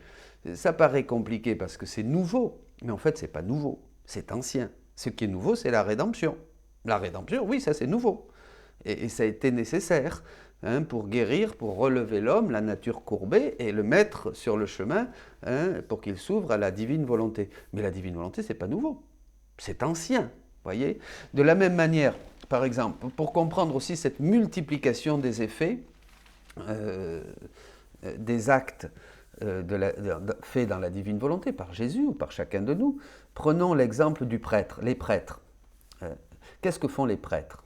Ça paraît compliqué parce que c'est nouveau, mais en fait, ce n'est pas nouveau, c'est ancien. Ce qui est nouveau, c'est la rédemption. La rédemption, oui, ça c'est nouveau. Et ça a été nécessaire, hein, pour guérir, pour relever l'homme, la nature courbée, et le mettre sur le chemin, hein, pour qu'il s'ouvre à la divine volonté. Mais la divine volonté, ce n'est pas nouveau, c'est ancien. Voyez. De la même manière, par exemple, pour comprendre aussi cette multiplication des effets, des actes fait dans la divine volonté par Jésus ou par chacun de nous. Prenons l'exemple du prêtre, les prêtres. Qu'est-ce que font les prêtres?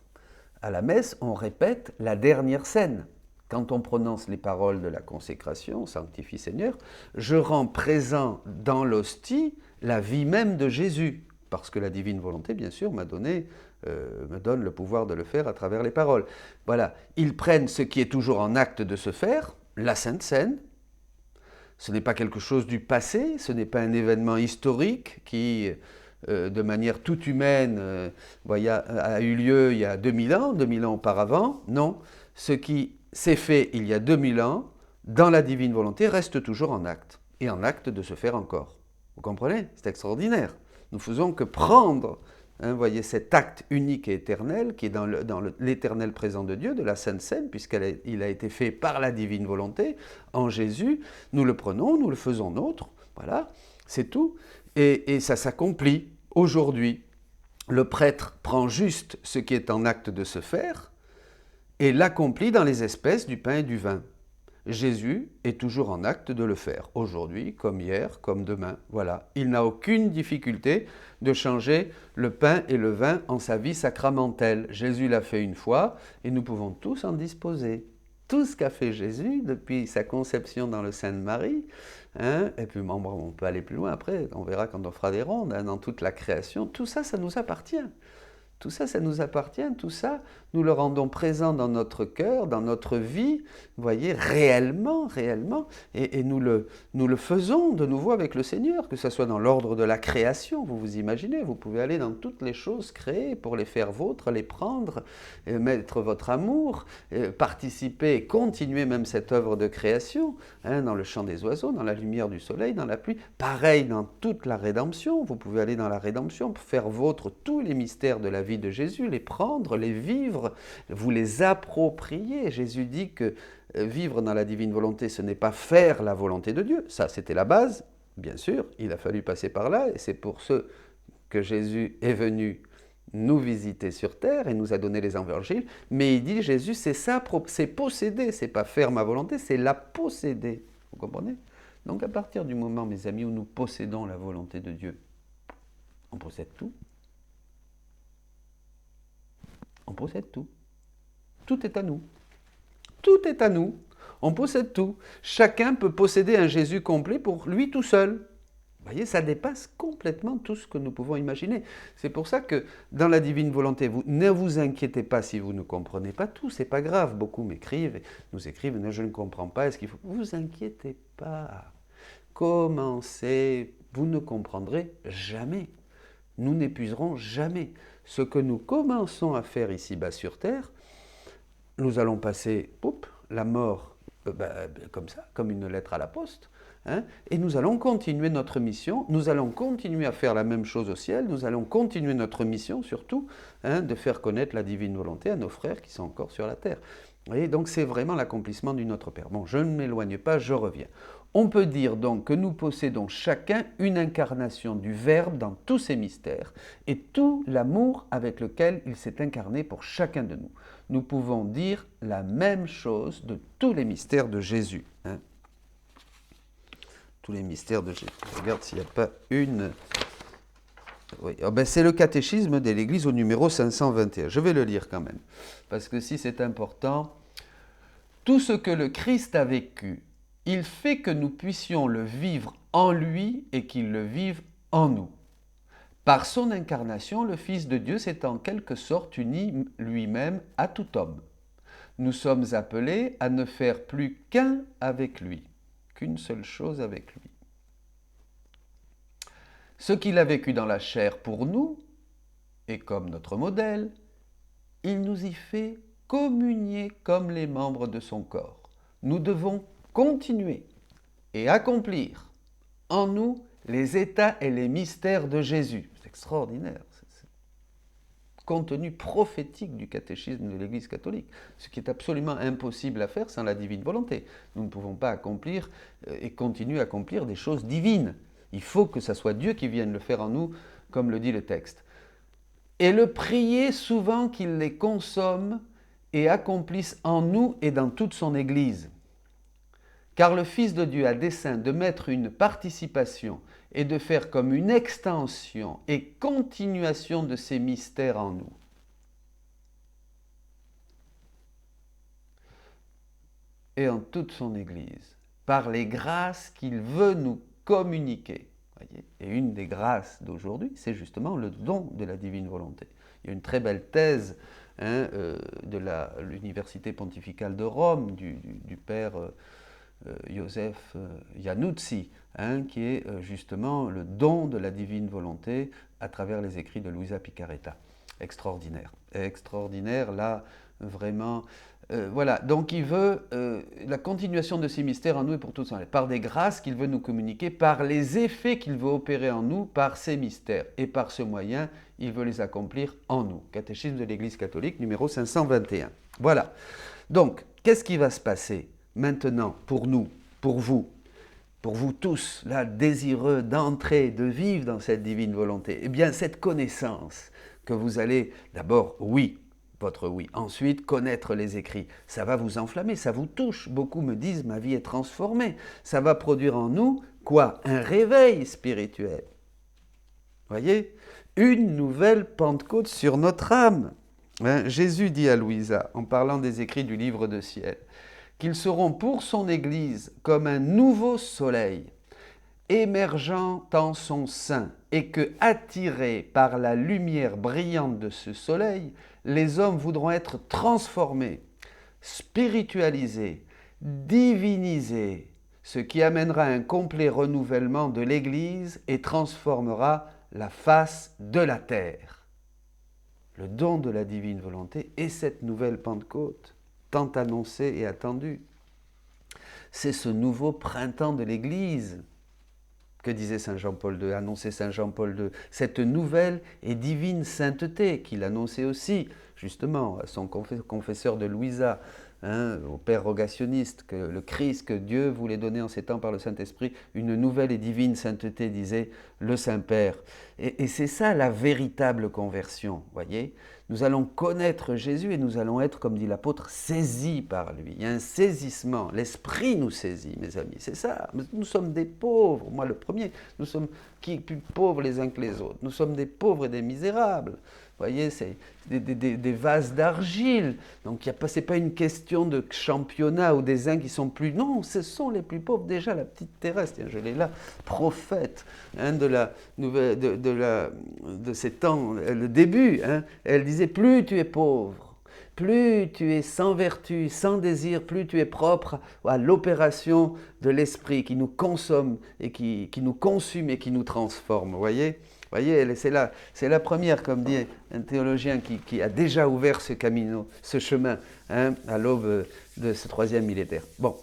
À la messe, on répète la dernière scène. Quand on prononce les paroles de la consécration, Sanctifie Seigneur, je rends présent dans l'hostie la vie même de Jésus, parce que la divine volonté, bien sûr, me donne le pouvoir de le faire à travers les paroles. Voilà, ils prennent ce qui est toujours en acte de se faire, la Sainte Seine. Ce n'est pas quelque chose du passé, ce n'est pas un événement historique qui, de manière toute humaine, a eu lieu il y a 2000 ans auparavant. Non, ce qui s'est fait il y a 2000 ans, dans la divine volonté, reste toujours en acte, et en acte de se faire encore. Vous comprenez? C'est extraordinaire. Nous faisons que prendre, voyez, cet acte unique et éternel, qui est dans l'éternel présent de Dieu, de la Sainte Seine, puisqu'il a été fait par la divine volonté, en Jésus, nous le prenons, nous le faisons nôtre, voilà, c'est tout, et ça s'accomplit aujourd'hui. Le prêtre prend juste ce qui est en acte de se faire, et l'accomplit dans les espèces du pain et du vin. Jésus est toujours en acte de le faire, aujourd'hui, comme hier, comme demain, voilà. Il n'a aucune difficulté de changer le pain et le vin en sa vie sacramentelle. Jésus l'a fait une fois, et nous pouvons tous en disposer. Tout ce qu'a fait Jésus depuis sa conception dans le sein de Marie, et puis on peut aller plus loin après, on verra quand on fera des rondes, dans toute la création, tout ça, ça nous appartient. Tout ça, ça nous appartient, tout ça, nous le rendons présent dans notre cœur, dans notre vie, vous voyez, réellement, et nous le faisons de nouveau avec le Seigneur, que ce soit dans l'ordre de la création, vous vous imaginez, vous pouvez aller dans toutes les choses créées pour les faire vôtres, les prendre, mettre votre amour, participer, continuer même cette œuvre de création, dans le chant des oiseaux, dans la lumière du soleil, dans la pluie, pareil dans toute la rédemption, vous pouvez aller dans la rédemption, pour faire vôtre tous les mystères de la vie de Jésus, les prendre, les vivre, vous les approprier. Jésus dit que vivre dans la divine volonté, ce n'est pas faire la volonté de Dieu. Ça, c'était la base, bien sûr, il a fallu passer par là, et c'est pour ce que Jésus est venu nous visiter sur terre et nous a donné les évangiles. Mais il dit, Jésus, c'est ça, c'est posséder, c'est pas faire ma volonté, c'est la posséder. Vous comprenez? Donc à partir du moment, mes amis, où nous possédons la volonté de Dieu, on possède tout. On possède tout. Tout est à nous. Tout est à nous. On possède tout. Chacun peut posséder un Jésus complet pour lui tout seul. Vous voyez, ça dépasse complètement tout ce que nous pouvons imaginer. C'est pour ça que dans la divine volonté, ne vous inquiétez pas si vous ne comprenez pas tout, c'est pas grave. Beaucoup m'écrivent, nous écrivent, je ne comprends pas, est-ce qu'il faut... Vous inquiétez pas. Commencez, vous ne comprendrez jamais. Nous n'épuiserons jamais. Ce que nous commençons à faire ici-bas sur Terre, nous allons passer, la mort, comme ça, comme une lettre à la poste, et nous allons continuer notre mission, nous allons continuer à faire la même chose au ciel, nous allons continuer notre mission surtout, de faire connaître la divine volonté à nos frères qui sont encore sur la terre. Et donc c'est vraiment l'accomplissement du Notre Père. Bon, je ne m'éloigne pas, je reviens. On peut dire donc que nous possédons chacun une incarnation du Verbe dans tous ses mystères et tout l'amour avec lequel il s'est incarné pour chacun de nous. Nous pouvons dire la même chose de tous les mystères de Jésus. Tous les mystères de Jésus. Regarde s'il n'y a pas une... Oui. C'est le catéchisme de l'Église au numéro 521. Je vais le lire quand même, parce que si c'est important, tout ce que le Christ a vécu, il fait que nous puissions le vivre en lui et qu'il le vive en nous. Par son incarnation, le Fils de Dieu s'est en quelque sorte uni lui-même à tout homme. Nous sommes appelés à ne faire plus qu'un avec lui, qu'une seule chose avec lui. Ce qu'il a vécu dans la chair pour nous, et comme notre modèle, il nous y fait communier comme les membres de son corps. Nous devons continuer et accomplir en nous les états et les mystères de Jésus. C'est extraordinaire, c'est le contenu prophétique du catéchisme de l'Église catholique, ce qui est absolument impossible à faire sans la divine volonté. Nous ne pouvons pas accomplir et continuer à accomplir des choses divines. Il faut que ce soit Dieu qui vienne le faire en nous, comme le dit le texte. Et le prier souvent qu'il les consomme et accomplisse en nous et dans toute son Église. car le Fils de Dieu a dessein de mettre une participation et de faire comme une extension et continuation de ces mystères en nous. Et en toute son Église, par les grâces qu'il veut nous communiquer. Voyez, et une des grâces d'aujourd'hui, c'est justement le don de la divine volonté. Il y a une très belle thèse de l'Université pontificale de Rome, du père Joseph Iannuzzi, qui est justement le don de la divine volonté à travers les écrits de Luisa Picaretta. Extraordinaire. Extraordinaire, là, vraiment. Voilà, donc il veut la continuation de ces mystères en nous et pour tous en par des grâces qu'il veut nous communiquer, par les effets qu'il veut opérer en nous, par ces mystères. Et par ce moyen, il veut les accomplir en nous. Catéchisme de l'Église catholique, numéro 521. Voilà. Donc, qu'est-ce qui va se passer maintenant pour nous, pour vous tous, là, désireux d'entrer, de vivre dans cette divine volonté? Eh bien, cette connaissance que vous allez, d'abord, votre oui. Ensuite, connaître les écrits. Ça va vous enflammer, ça vous touche. Beaucoup me disent, ma vie est transformée. Ça va produire en nous, quoi? Un réveil spirituel. Voyez? Une nouvelle Pentecôte sur notre âme. Jésus dit à Louisa, en parlant des écrits du livre de ciel, qu'ils seront pour son Église comme un nouveau soleil, émergeant en son sein, et que, attirés par la lumière brillante de ce soleil, les hommes voudront être transformés, spiritualisés, divinisés, ce qui amènera un complet renouvellement de l'Église et transformera la face de la terre. Le don de la divine volonté est cette nouvelle Pentecôte, tant annoncée et attendue. C'est ce nouveau printemps de l'Église. Que disait Saint Jean-Paul II, annonçait Saint Jean-Paul II, cette nouvelle et divine sainteté qu'il annonçait aussi, justement, à son confesseur de Louisa, au père rogationniste, que le Christ, que Dieu voulait donner en ces temps par le Saint-Esprit, une nouvelle et divine sainteté, disait le Saint-Père. Et c'est ça la véritable conversion, voyez. Nous allons connaître Jésus et nous allons être, comme dit l'apôtre, saisis par lui. Il y a un saisissement, l'Esprit nous saisit, mes amis, c'est ça. Nous sommes des pauvres, moi le premier, nous sommes plus pauvres les uns que les autres. Nous sommes des pauvres et des misérables. Vous voyez, c'est des vases d'argile. Donc, ce n'est pas une question de championnat ou des uns qui sont plus... Non, ce sont les plus pauvres. Déjà, la petite Thérèse, tiens, je l'ai là, prophète de ces temps, le début. Elle disait, plus tu es pauvre, plus tu es sans vertu, sans désir, plus tu es propre à l'opération de l'esprit qui nous consomme et qui nous consume et qui nous transforme. Vous voyez, c'est la première, comme dit un théologien qui a déjà ouvert ce camino, ce chemin, à l'aube de ce troisième millénaire. Bon,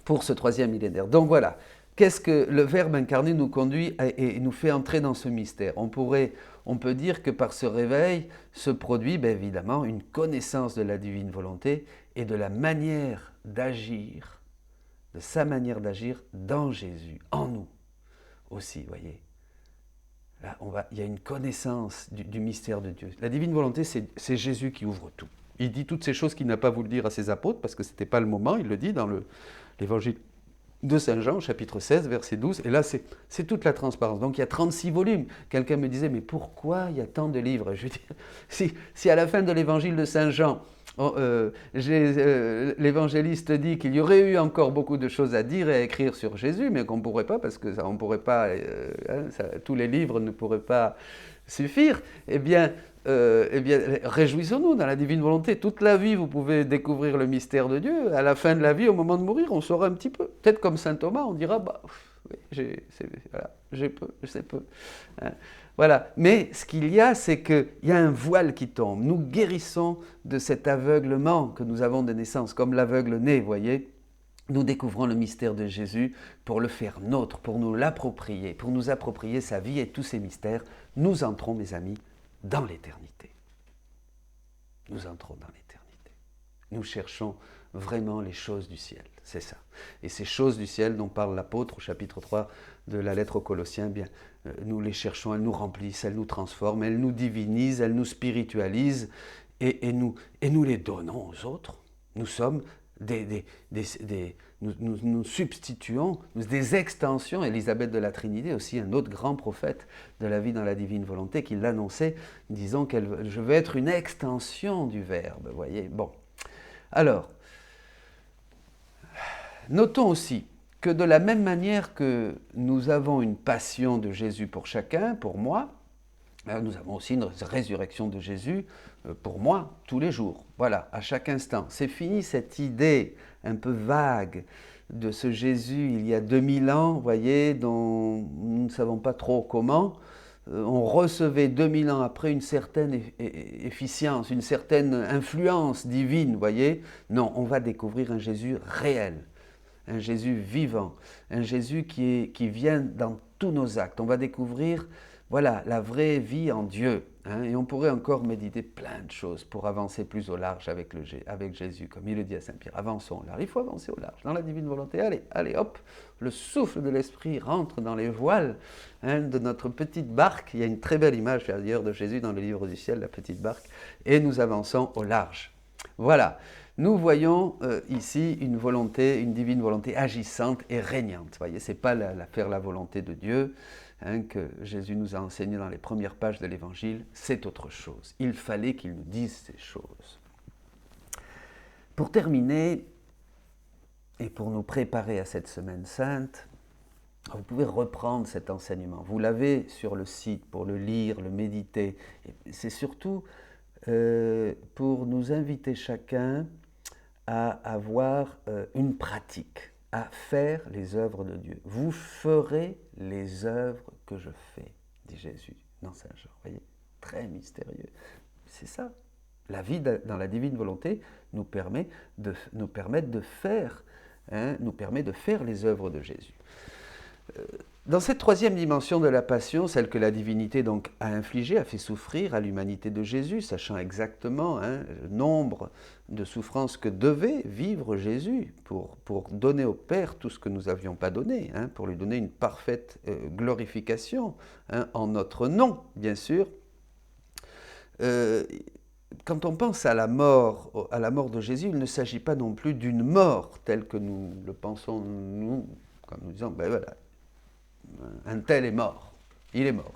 pour ce troisième millénaire. Donc voilà, qu'est-ce que le Verbe incarné nous conduit et nous fait entrer dans ce mystère? On peut dire que par ce réveil se produit, évidemment, une connaissance de la divine volonté et de la manière d'agir, de sa manière d'agir dans Jésus, en nous aussi, voyez. Là, il y a une connaissance du mystère de Dieu. La divine volonté, c'est Jésus qui ouvre tout. Il dit toutes ces choses qu'il n'a pas voulu dire à ses apôtres, parce que ce n'était pas le moment, il le dit dans l'évangile de Saint Jean, chapitre 16, verset 12, et là, c'est toute la transparence. Donc, il y a 36 volumes. Quelqu'un me disait, mais pourquoi il y a tant de livres? Je veux dire, si à la fin de l'évangile de Saint Jean, l'évangéliste dit qu'il y aurait eu encore beaucoup de choses à dire et à écrire sur Jésus, mais qu'on ne pourrait pas, parce que on pourrait pas, tous les livres ne pourraient pas suffire, eh bien, réjouissons-nous dans la divine volonté. Toute la vie, vous pouvez découvrir le mystère de Dieu. À la fin de la vie, au moment de mourir, on saura un petit peu. Peut-être comme saint Thomas, on dira, oui, je sais peu. Voilà. Mais ce qu'il y a, c'est qu'il y a un voile qui tombe. Nous guérissons de cet aveuglement que nous avons de naissance, comme l'aveugle né, voyez. Nous découvrons le mystère de Jésus pour le faire nôtre, pour nous l'approprier, pour nous approprier sa vie et tous ses mystères. Nous entrons, mes amis, dans l'éternité. Nous entrons dans l'éternité. Nous cherchons vraiment les choses du ciel, c'est ça. Et ces choses du ciel dont parle l'apôtre au chapitre 3 de la lettre aux Colossiens, nous les cherchons, elles nous remplissent, elles nous transforment, elles nous divinisent, elles nous spiritualisent et nous les donnons aux autres. Nous sommes nous substituons des extensions. Élisabeth de la Trinité, aussi un autre grand prophète de la vie dans la divine volonté, qui l'annonçait, disant je veux être une extension du Verbe, vous voyez. Bon, alors, notons aussi que de la même manière que nous avons une passion de Jésus pour chacun, pour moi, nous avons aussi une résurrection de Jésus pour moi tous les jours, voilà, à chaque instant. C'est fini cette idée un peu vague de ce Jésus il y a 2000 ans, vous voyez, dont nous ne savons pas trop comment. On recevait 2000 ans après une certaine efficience, une certaine influence divine, vous voyez. Non, on va découvrir un Jésus réel, un Jésus vivant, un Jésus qui vient dans tous nos actes. On va découvrir, voilà, la vraie vie en Dieu. Et on pourrait encore méditer plein de choses pour avancer plus au large avec Jésus, comme il le dit à Saint-Pierre. Avançons au large. Il faut avancer au large, dans la divine volonté. Allez, hop, le souffle de l'Esprit rentre dans les voiles de notre petite barque. Il y a une très belle image d'ailleurs de Jésus dans le livre du ciel, la petite barque. Et nous avançons au large. Voilà. Nous voyons ici une volonté, une divine volonté agissante et régnante. Vous voyez, ce n'est pas faire la volonté de Dieu que Jésus nous a enseigné dans les premières pages de l'Évangile, c'est autre chose. Il fallait qu'il nous dise ces choses. Pour terminer, et pour nous préparer à cette semaine sainte, vous pouvez reprendre cet enseignement. Vous l'avez sur le site pour le lire, le méditer. C'est surtout pour nous inviter chacun à avoir une pratique, à faire les œuvres de Dieu. Vous ferez les œuvres que je fais, dit Jésus dans Saint Jean. Vous voyez, très mystérieux. C'est ça. La vie dans la divine volonté nous permet de faire les œuvres de Jésus. Dans cette troisième dimension de la passion, celle que la divinité donc a infligée, a fait souffrir à l'humanité de Jésus, sachant exactement le nombre de souffrances que devait vivre Jésus pour donner au Père tout ce que nous n'avions pas donné, pour lui donner une parfaite glorification en notre nom, bien sûr. Quand on pense à la mort de Jésus, il ne s'agit pas non plus d'une mort telle que nous le pensons, nous, quand nous disons, ben voilà, un tel est mort, il est mort.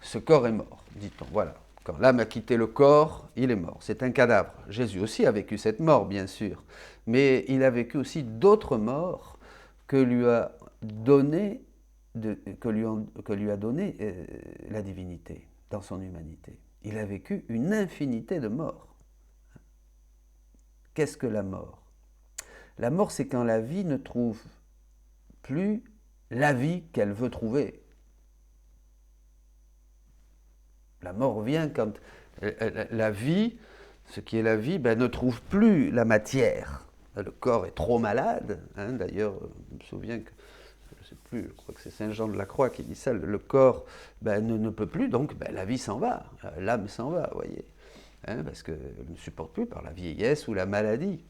Ce corps est mort, dit-on. Voilà. Quand l'âme a quitté le corps, il est mort. C'est un cadavre. Jésus aussi a vécu cette mort, bien sûr. Mais il a vécu aussi d'autres morts que lui a donné la divinité dans son humanité. Il a vécu une infinité de morts. Qu'est-ce que la mort? La mort, c'est quand la vie ne trouve plus la vie qu'elle veut trouver. La mort vient quand la vie, ce qui est la vie, ne trouve plus la matière. Le corps est trop malade. D'ailleurs, je me souviens que, je ne sais plus, je crois que c'est Saint Jean de la Croix qui dit ça, le corps ne peut plus, donc la vie s'en va, l'âme s'en va, vous voyez. Parce qu'elle ne supporte plus par la vieillesse ou la maladie.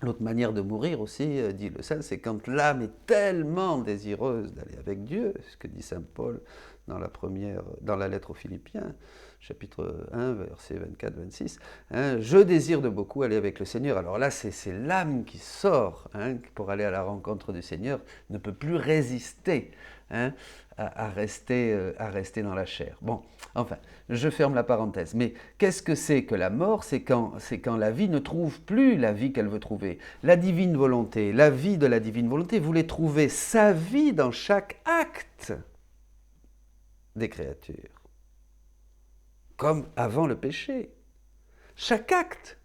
L'autre manière de mourir aussi, dit le saint, c'est quand l'âme est tellement désireuse d'aller avec Dieu, ce que dit saint Paul dans la lettre aux Philippiens, chapitre 1, versets 24-26, je désire de beaucoup aller avec le Seigneur. Alors là, c'est l'âme qui sort pour aller à la rencontre du Seigneur, ne peut plus résister à rester dans la chair. Bon, enfin, je ferme la parenthèse. Mais qu'est-ce que c'est que la mort? C'est quand la vie ne trouve plus la vie qu'elle veut trouver. La divine volonté, la vie de la divine volonté voulait trouver sa vie dans chaque acte des créatures, comme avant le péché. Chaque acte.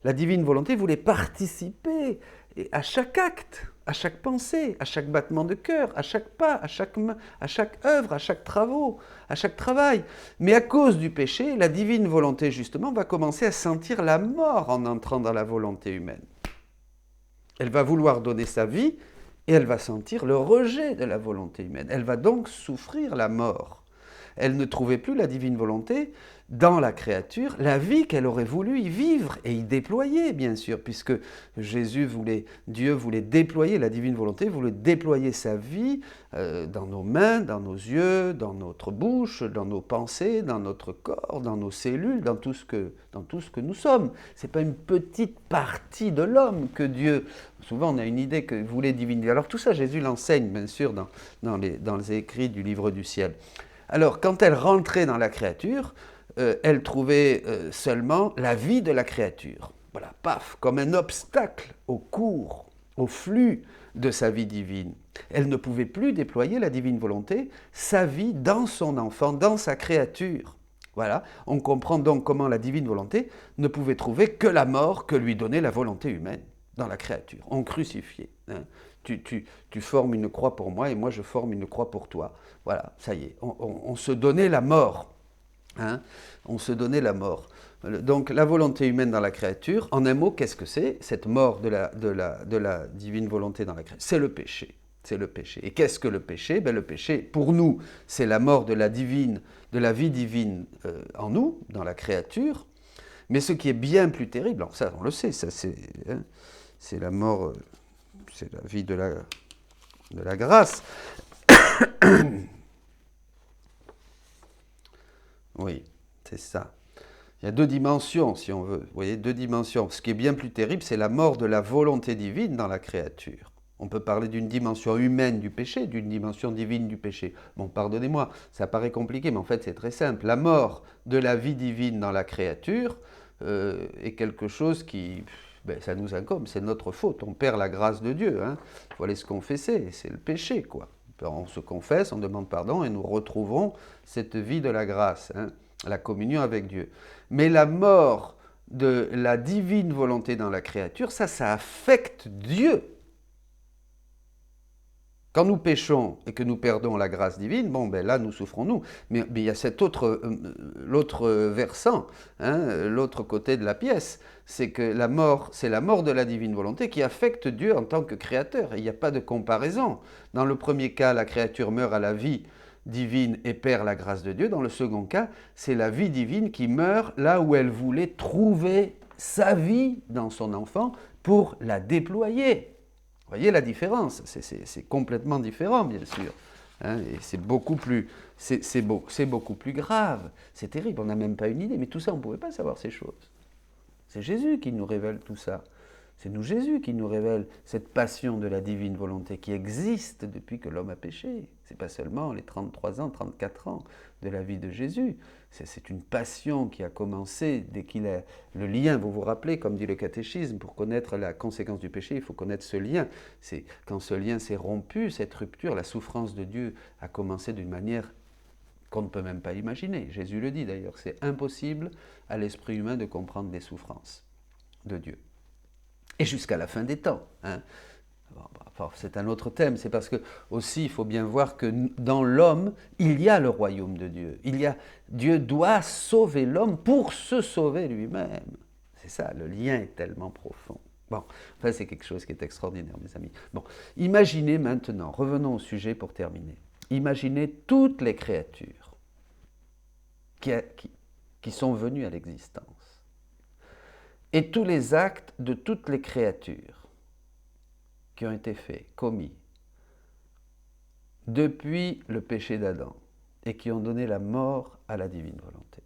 La divine volonté voulait participer à chaque acte, à chaque pensée, à chaque battement de cœur, à chaque pas, à chaque œuvre, à chaque travail. Mais à cause du péché, la divine volonté, justement, va commencer à sentir la mort en entrant dans la volonté humaine. Elle va vouloir donner sa vie et elle va sentir le rejet de la volonté humaine. Elle va donc souffrir la mort. Elle ne trouvait plus la divine volonté dans la créature, la vie qu'elle aurait voulu y vivre et y déployer, bien sûr, puisque Dieu voulait déployer la divine volonté, voulait déployer sa vie dans nos mains, dans nos yeux, dans notre bouche, dans nos pensées, dans notre corps, dans nos cellules, dans tout ce que nous sommes. Ce n'est pas une petite partie de l'homme que Dieu... Souvent, on a une idée que voulait diviner. Alors tout ça, Jésus l'enseigne, bien sûr, dans les écrits du livre du ciel. Alors, quand elle rentrait dans la créature, elle trouvait seulement la vie de la créature. Voilà, paf, comme un obstacle au cours, au flux de sa vie divine. Elle ne pouvait plus déployer la divine volonté, sa vie dans son enfant, dans sa créature. Voilà, on comprend donc comment la divine volonté ne pouvait trouver que la mort que lui donnait la volonté humaine dans la créature. On crucifiait. Hein. Tu formes une croix pour moi et moi je forme une croix pour toi. Voilà, ça y est, on se donnait la mort. Hein, on se donnait la mort. Donc la volonté humaine dans la créature, en un mot, qu'est-ce que c'est? Cette mort de la divine volonté dans la créature, c'est le péché. C'est le péché. Et qu'est-ce que le péché? Le péché, pour nous, c'est la mort de la vie divine en nous, dans la créature. Mais ce qui est bien plus terrible, alors ça on le sait, ça c'est la mort, c'est la vie de la grâce. Oui, c'est ça. Il y a deux dimensions, si on veut. Vous voyez, deux dimensions. Ce qui est bien plus terrible, c'est la mort de la volonté divine dans la créature. On peut parler d'une dimension humaine du péché, d'une dimension divine du péché. Bon, pardonnez-moi, ça paraît compliqué, mais en fait, c'est très simple. La mort de la vie divine dans la créature est quelque chose qui... ça nous incombe, c'est notre faute. On perd la grâce de Dieu. Hein. Il faut aller se confesser, c'est le péché, quoi. On se confesse, on demande pardon et nous retrouvons cette vie de la grâce, hein, la communion avec Dieu. Mais la mort de la divine volonté dans la créature, ça affecte Dieu. Quand nous péchons et que nous perdons la grâce divine, là nous souffrons nous. Mais il y a l'autre versant, hein, l'autre côté de la pièce, c'est que c'est la mort de la divine volonté qui affecte Dieu en tant que créateur. Il n'y a pas de comparaison. Dans le premier cas, la créature meurt à la vie divine et perd la grâce de Dieu. Dans le second cas, c'est la vie divine qui meurt là où elle voulait trouver sa vie dans son enfant pour la déployer. Vous voyez la différence, c'est complètement différent, bien sûr. Hein, et c'est beaucoup plus grave, c'est terrible, on n'a même pas une idée, mais tout ça, on ne pouvait pas savoir ces choses. C'est Jésus qui nous révèle tout ça. C'est Jésus qui nous révèle cette passion de la divine volonté qui existe depuis que l'homme a péché. Ce n'est pas seulement les 33 ans, 34 ans de la vie de Jésus. C'est une passion qui a commencé dès qu'il a le lien. Vous vous rappelez, comme dit le catéchisme, pour connaître la conséquence du péché, il faut connaître ce lien. C'est quand ce lien s'est rompu, cette rupture, la souffrance de Dieu a commencé d'une manière qu'on ne peut même pas imaginer. Jésus le dit d'ailleurs, c'est impossible à l'esprit humain de comprendre les souffrances de Dieu. Et jusqu'à la fin des temps. Hein. C'est un autre thème, c'est parce que aussi il faut bien voir que dans l'homme, il y a le royaume de Dieu. Dieu doit sauver l'homme pour se sauver lui-même. C'est ça, le lien est tellement profond. Bon, enfin c'est quelque chose qui est extraordinaire, mes amis. Bon, imaginez maintenant, revenons au sujet pour terminer. Imaginez toutes les créatures qui sont venues à l'existence. Et tous les actes de toutes les créatures qui ont été faits, commis, depuis le péché d'Adam, et qui ont donné la mort à la divine volonté.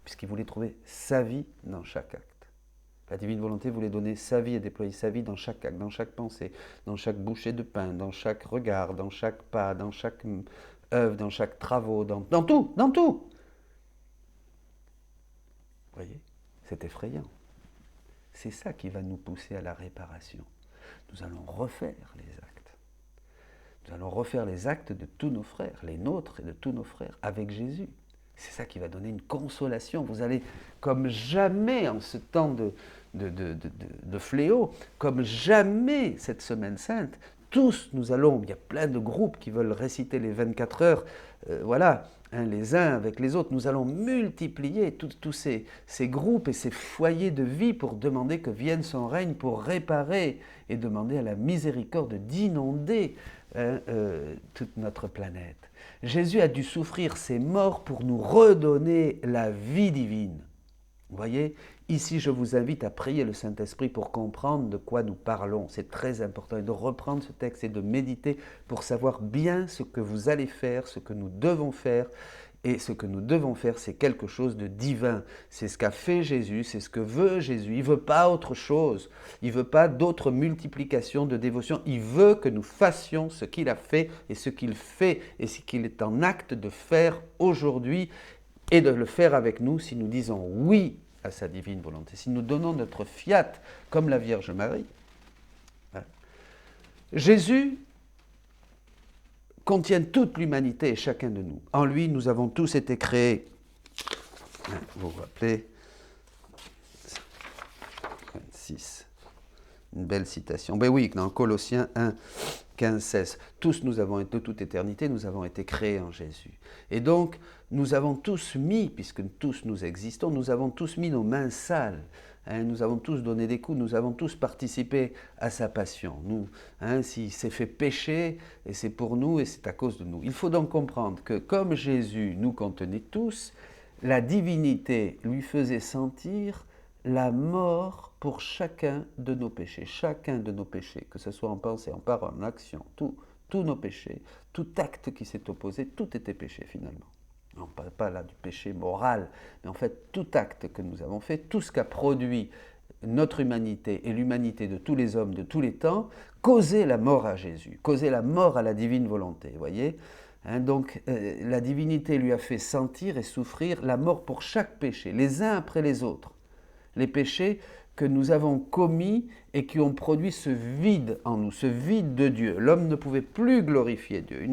Puisqu'il voulait trouver sa vie dans chaque acte. La divine volonté voulait donner sa vie et déployer sa vie dans chaque acte, dans chaque pensée, dans chaque bouchée de pain, dans chaque regard, dans chaque pas, dans chaque œuvre, dans chaque travaux, dans tout, dans tout. Vous voyez ? C'est effrayant. C'est ça qui va nous pousser à la réparation. Nous allons refaire les actes. Nous allons refaire les actes de tous nos frères, les nôtres et de tous nos frères, avec Jésus. C'est ça qui va donner une consolation. Vous allez, comme jamais en ce temps de fléau, comme jamais cette semaine sainte, tous nous allons, il y a plein de groupes qui veulent réciter les 24 heures, voilà, les uns avec les autres. Nous allons multiplier tous ces groupes et ces foyers de vie pour demander que vienne son règne, pour réparer et demander à la miséricorde d'inonder toute notre planète. Jésus a dû souffrir ses morts pour nous redonner la vie divine. Vous voyez, ici je vous invite à prier le Saint-Esprit pour comprendre de quoi nous parlons. C'est très important et de reprendre ce texte et de méditer pour savoir bien ce que vous allez faire, ce que nous devons faire. Et ce que nous devons faire, c'est quelque chose de divin. C'est ce qu'a fait Jésus, c'est ce que veut Jésus. Il ne veut pas autre chose. Il ne veut pas d'autres multiplications de dévotion. Il veut que nous fassions ce qu'il a fait et ce qu'il fait et ce qu'il est en acte de faire aujourd'hui et de le faire avec nous si nous disons oui à sa divine volonté. Si nous donnons notre fiat comme la Vierge Marie. Jésus contiennent toute l'humanité et chacun de nous. En lui, nous avons tous été créés. Vous vous rappelez 26. Une belle citation. Ben oui, dans Colossiens 1, 15, 16. Tous nous avons été, de toute éternité, nous avons été créés en Jésus. Et donc, nous avons tous mis, puisque tous nous existons, nous avons tous mis nos mains sales. Nous avons tous donné des coups, nous avons tous participé à sa passion. Nous, s'il s'est fait pécher, et c'est pour nous, et c'est à cause de nous. Il faut donc comprendre que comme Jésus nous contenait tous, la divinité lui faisait sentir la mort pour chacun de nos péchés. Chacun de nos péchés, que ce soit en pensée, en parole, en action, tous nos péchés, tout acte qui s'est opposé, tout était péché finalement. On ne parle pas là du péché moral, mais en fait tout acte que nous avons fait, tout ce qu'a produit notre humanité et l'humanité de tous les hommes de tous les temps, causait la mort à Jésus, causait la mort à la divine volonté, voyez. Donc la divinité lui a fait sentir et souffrir la mort pour chaque péché, les uns après les autres. Les péchés que nous avons commis et qui ont produit ce vide en nous, ce vide de Dieu. L'homme ne pouvait plus glorifier Dieu.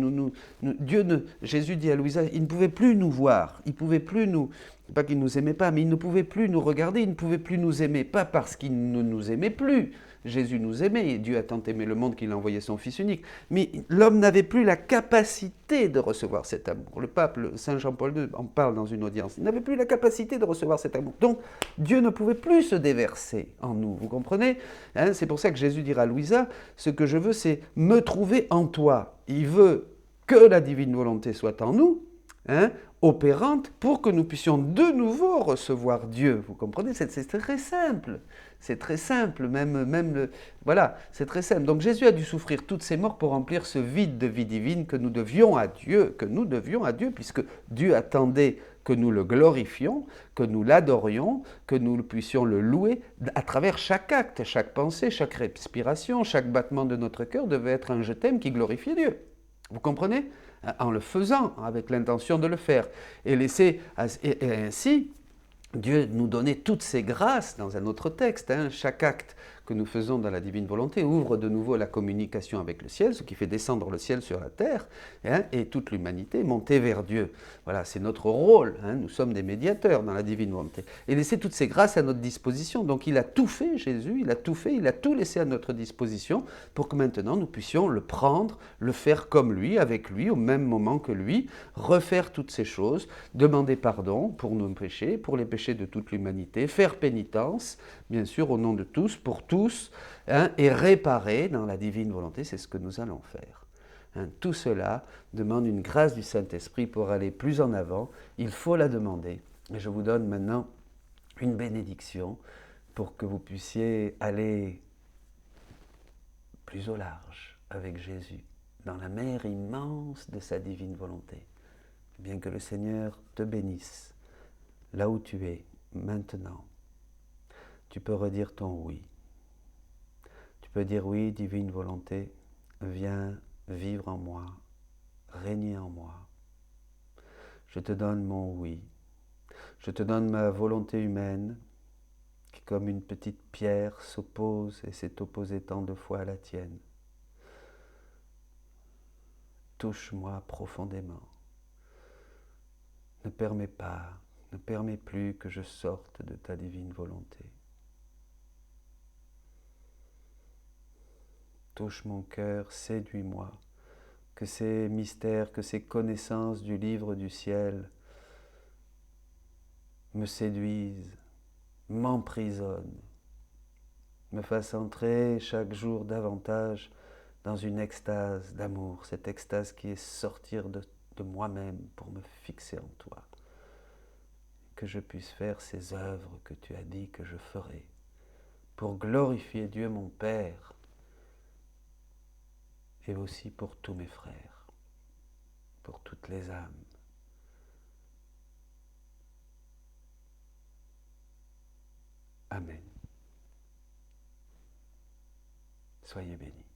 Jésus dit à Louisa, il ne pouvait plus nous voir, il ne pouvait plus nous, pas qu'il ne nous aimait pas, mais il ne pouvait plus nous regarder, il ne pouvait plus nous aimer, pas parce qu'il ne nous aimait plus. Jésus nous aimait, et Dieu a tant aimé le monde qu'il a envoyé son Fils unique. Mais l'homme n'avait plus la capacité de recevoir cet amour. Le pape, Saint Jean-Paul II, en parle dans une audience. Il n'avait plus la capacité de recevoir cet amour. Donc, Dieu ne pouvait plus se déverser en nous. Vous comprenez ? C'est pour ça que Jésus dira à Louisa, ce que je veux, c'est me trouver en toi. Il veut que la divine volonté soit en nous, opérante, pour que nous puissions de nouveau recevoir Dieu. Vous comprenez ? C'est très simple. C'est très simple, voilà, c'est très simple. Donc Jésus a dû souffrir toutes ces morts pour remplir ce vide de vie divine que nous devions à Dieu, puisque Dieu attendait que nous le glorifions, que nous l'adorions, que nous puissions le louer à travers chaque acte, chaque pensée, chaque respiration, chaque battement de notre cœur devait être un je t'aime qui glorifiait Dieu. Vous comprenez ? En le faisant, avec l'intention de le faire. Et ainsi, Dieu nous donnait toutes ces grâces dans un autre texte. Chaque acte que nous faisons dans la divine volonté ouvre de nouveau la communication avec le ciel, ce qui fait descendre le ciel sur la terre, et toute l'humanité monter vers Dieu. Voilà, c'est notre rôle. Nous sommes des médiateurs dans la divine volonté. Et laisser toutes ces grâces à notre disposition. Donc il a tout fait, Jésus, il a tout laissé à notre disposition pour que maintenant nous puissions le prendre, le faire comme lui, avec lui, au même moment que lui, refaire toutes ces choses, demander pardon pour nos péchés, pour les péchés de toute l'humanité, faire pénitence, bien sûr au nom de tous, pour tous, et réparer dans la divine volonté, c'est ce que nous allons faire. Tout cela demande une grâce du Saint-Esprit pour aller plus en avant. Il faut la demander. Et je vous donne maintenant une bénédiction pour que vous puissiez aller plus au large avec Jésus, dans la mer immense de sa divine volonté. Bien que le Seigneur te bénisse, là où tu es, maintenant, tu peux redire ton oui. Tu peux dire oui, divine volonté, viens vivre en moi, régner en moi. Je te donne mon oui. Je te donne ma volonté humaine qui, comme une petite pierre, s'oppose et s'est opposée tant de fois à la tienne. Touche-moi profondément. Ne permets plus que je sorte de ta divine volonté. Touche mon cœur, séduis-moi que ces mystères, que ces connaissances du livre du ciel me séduisent, m'emprisonnent, me fassent entrer chaque jour davantage dans une extase d'amour, cette extase qui est sortir de moi-même pour me fixer en toi, que je puisse faire ces œuvres que tu as dit que je ferai, pour glorifier Dieu mon Père, et aussi pour tous mes frères, pour toutes les âmes. Amen. Soyez bénis.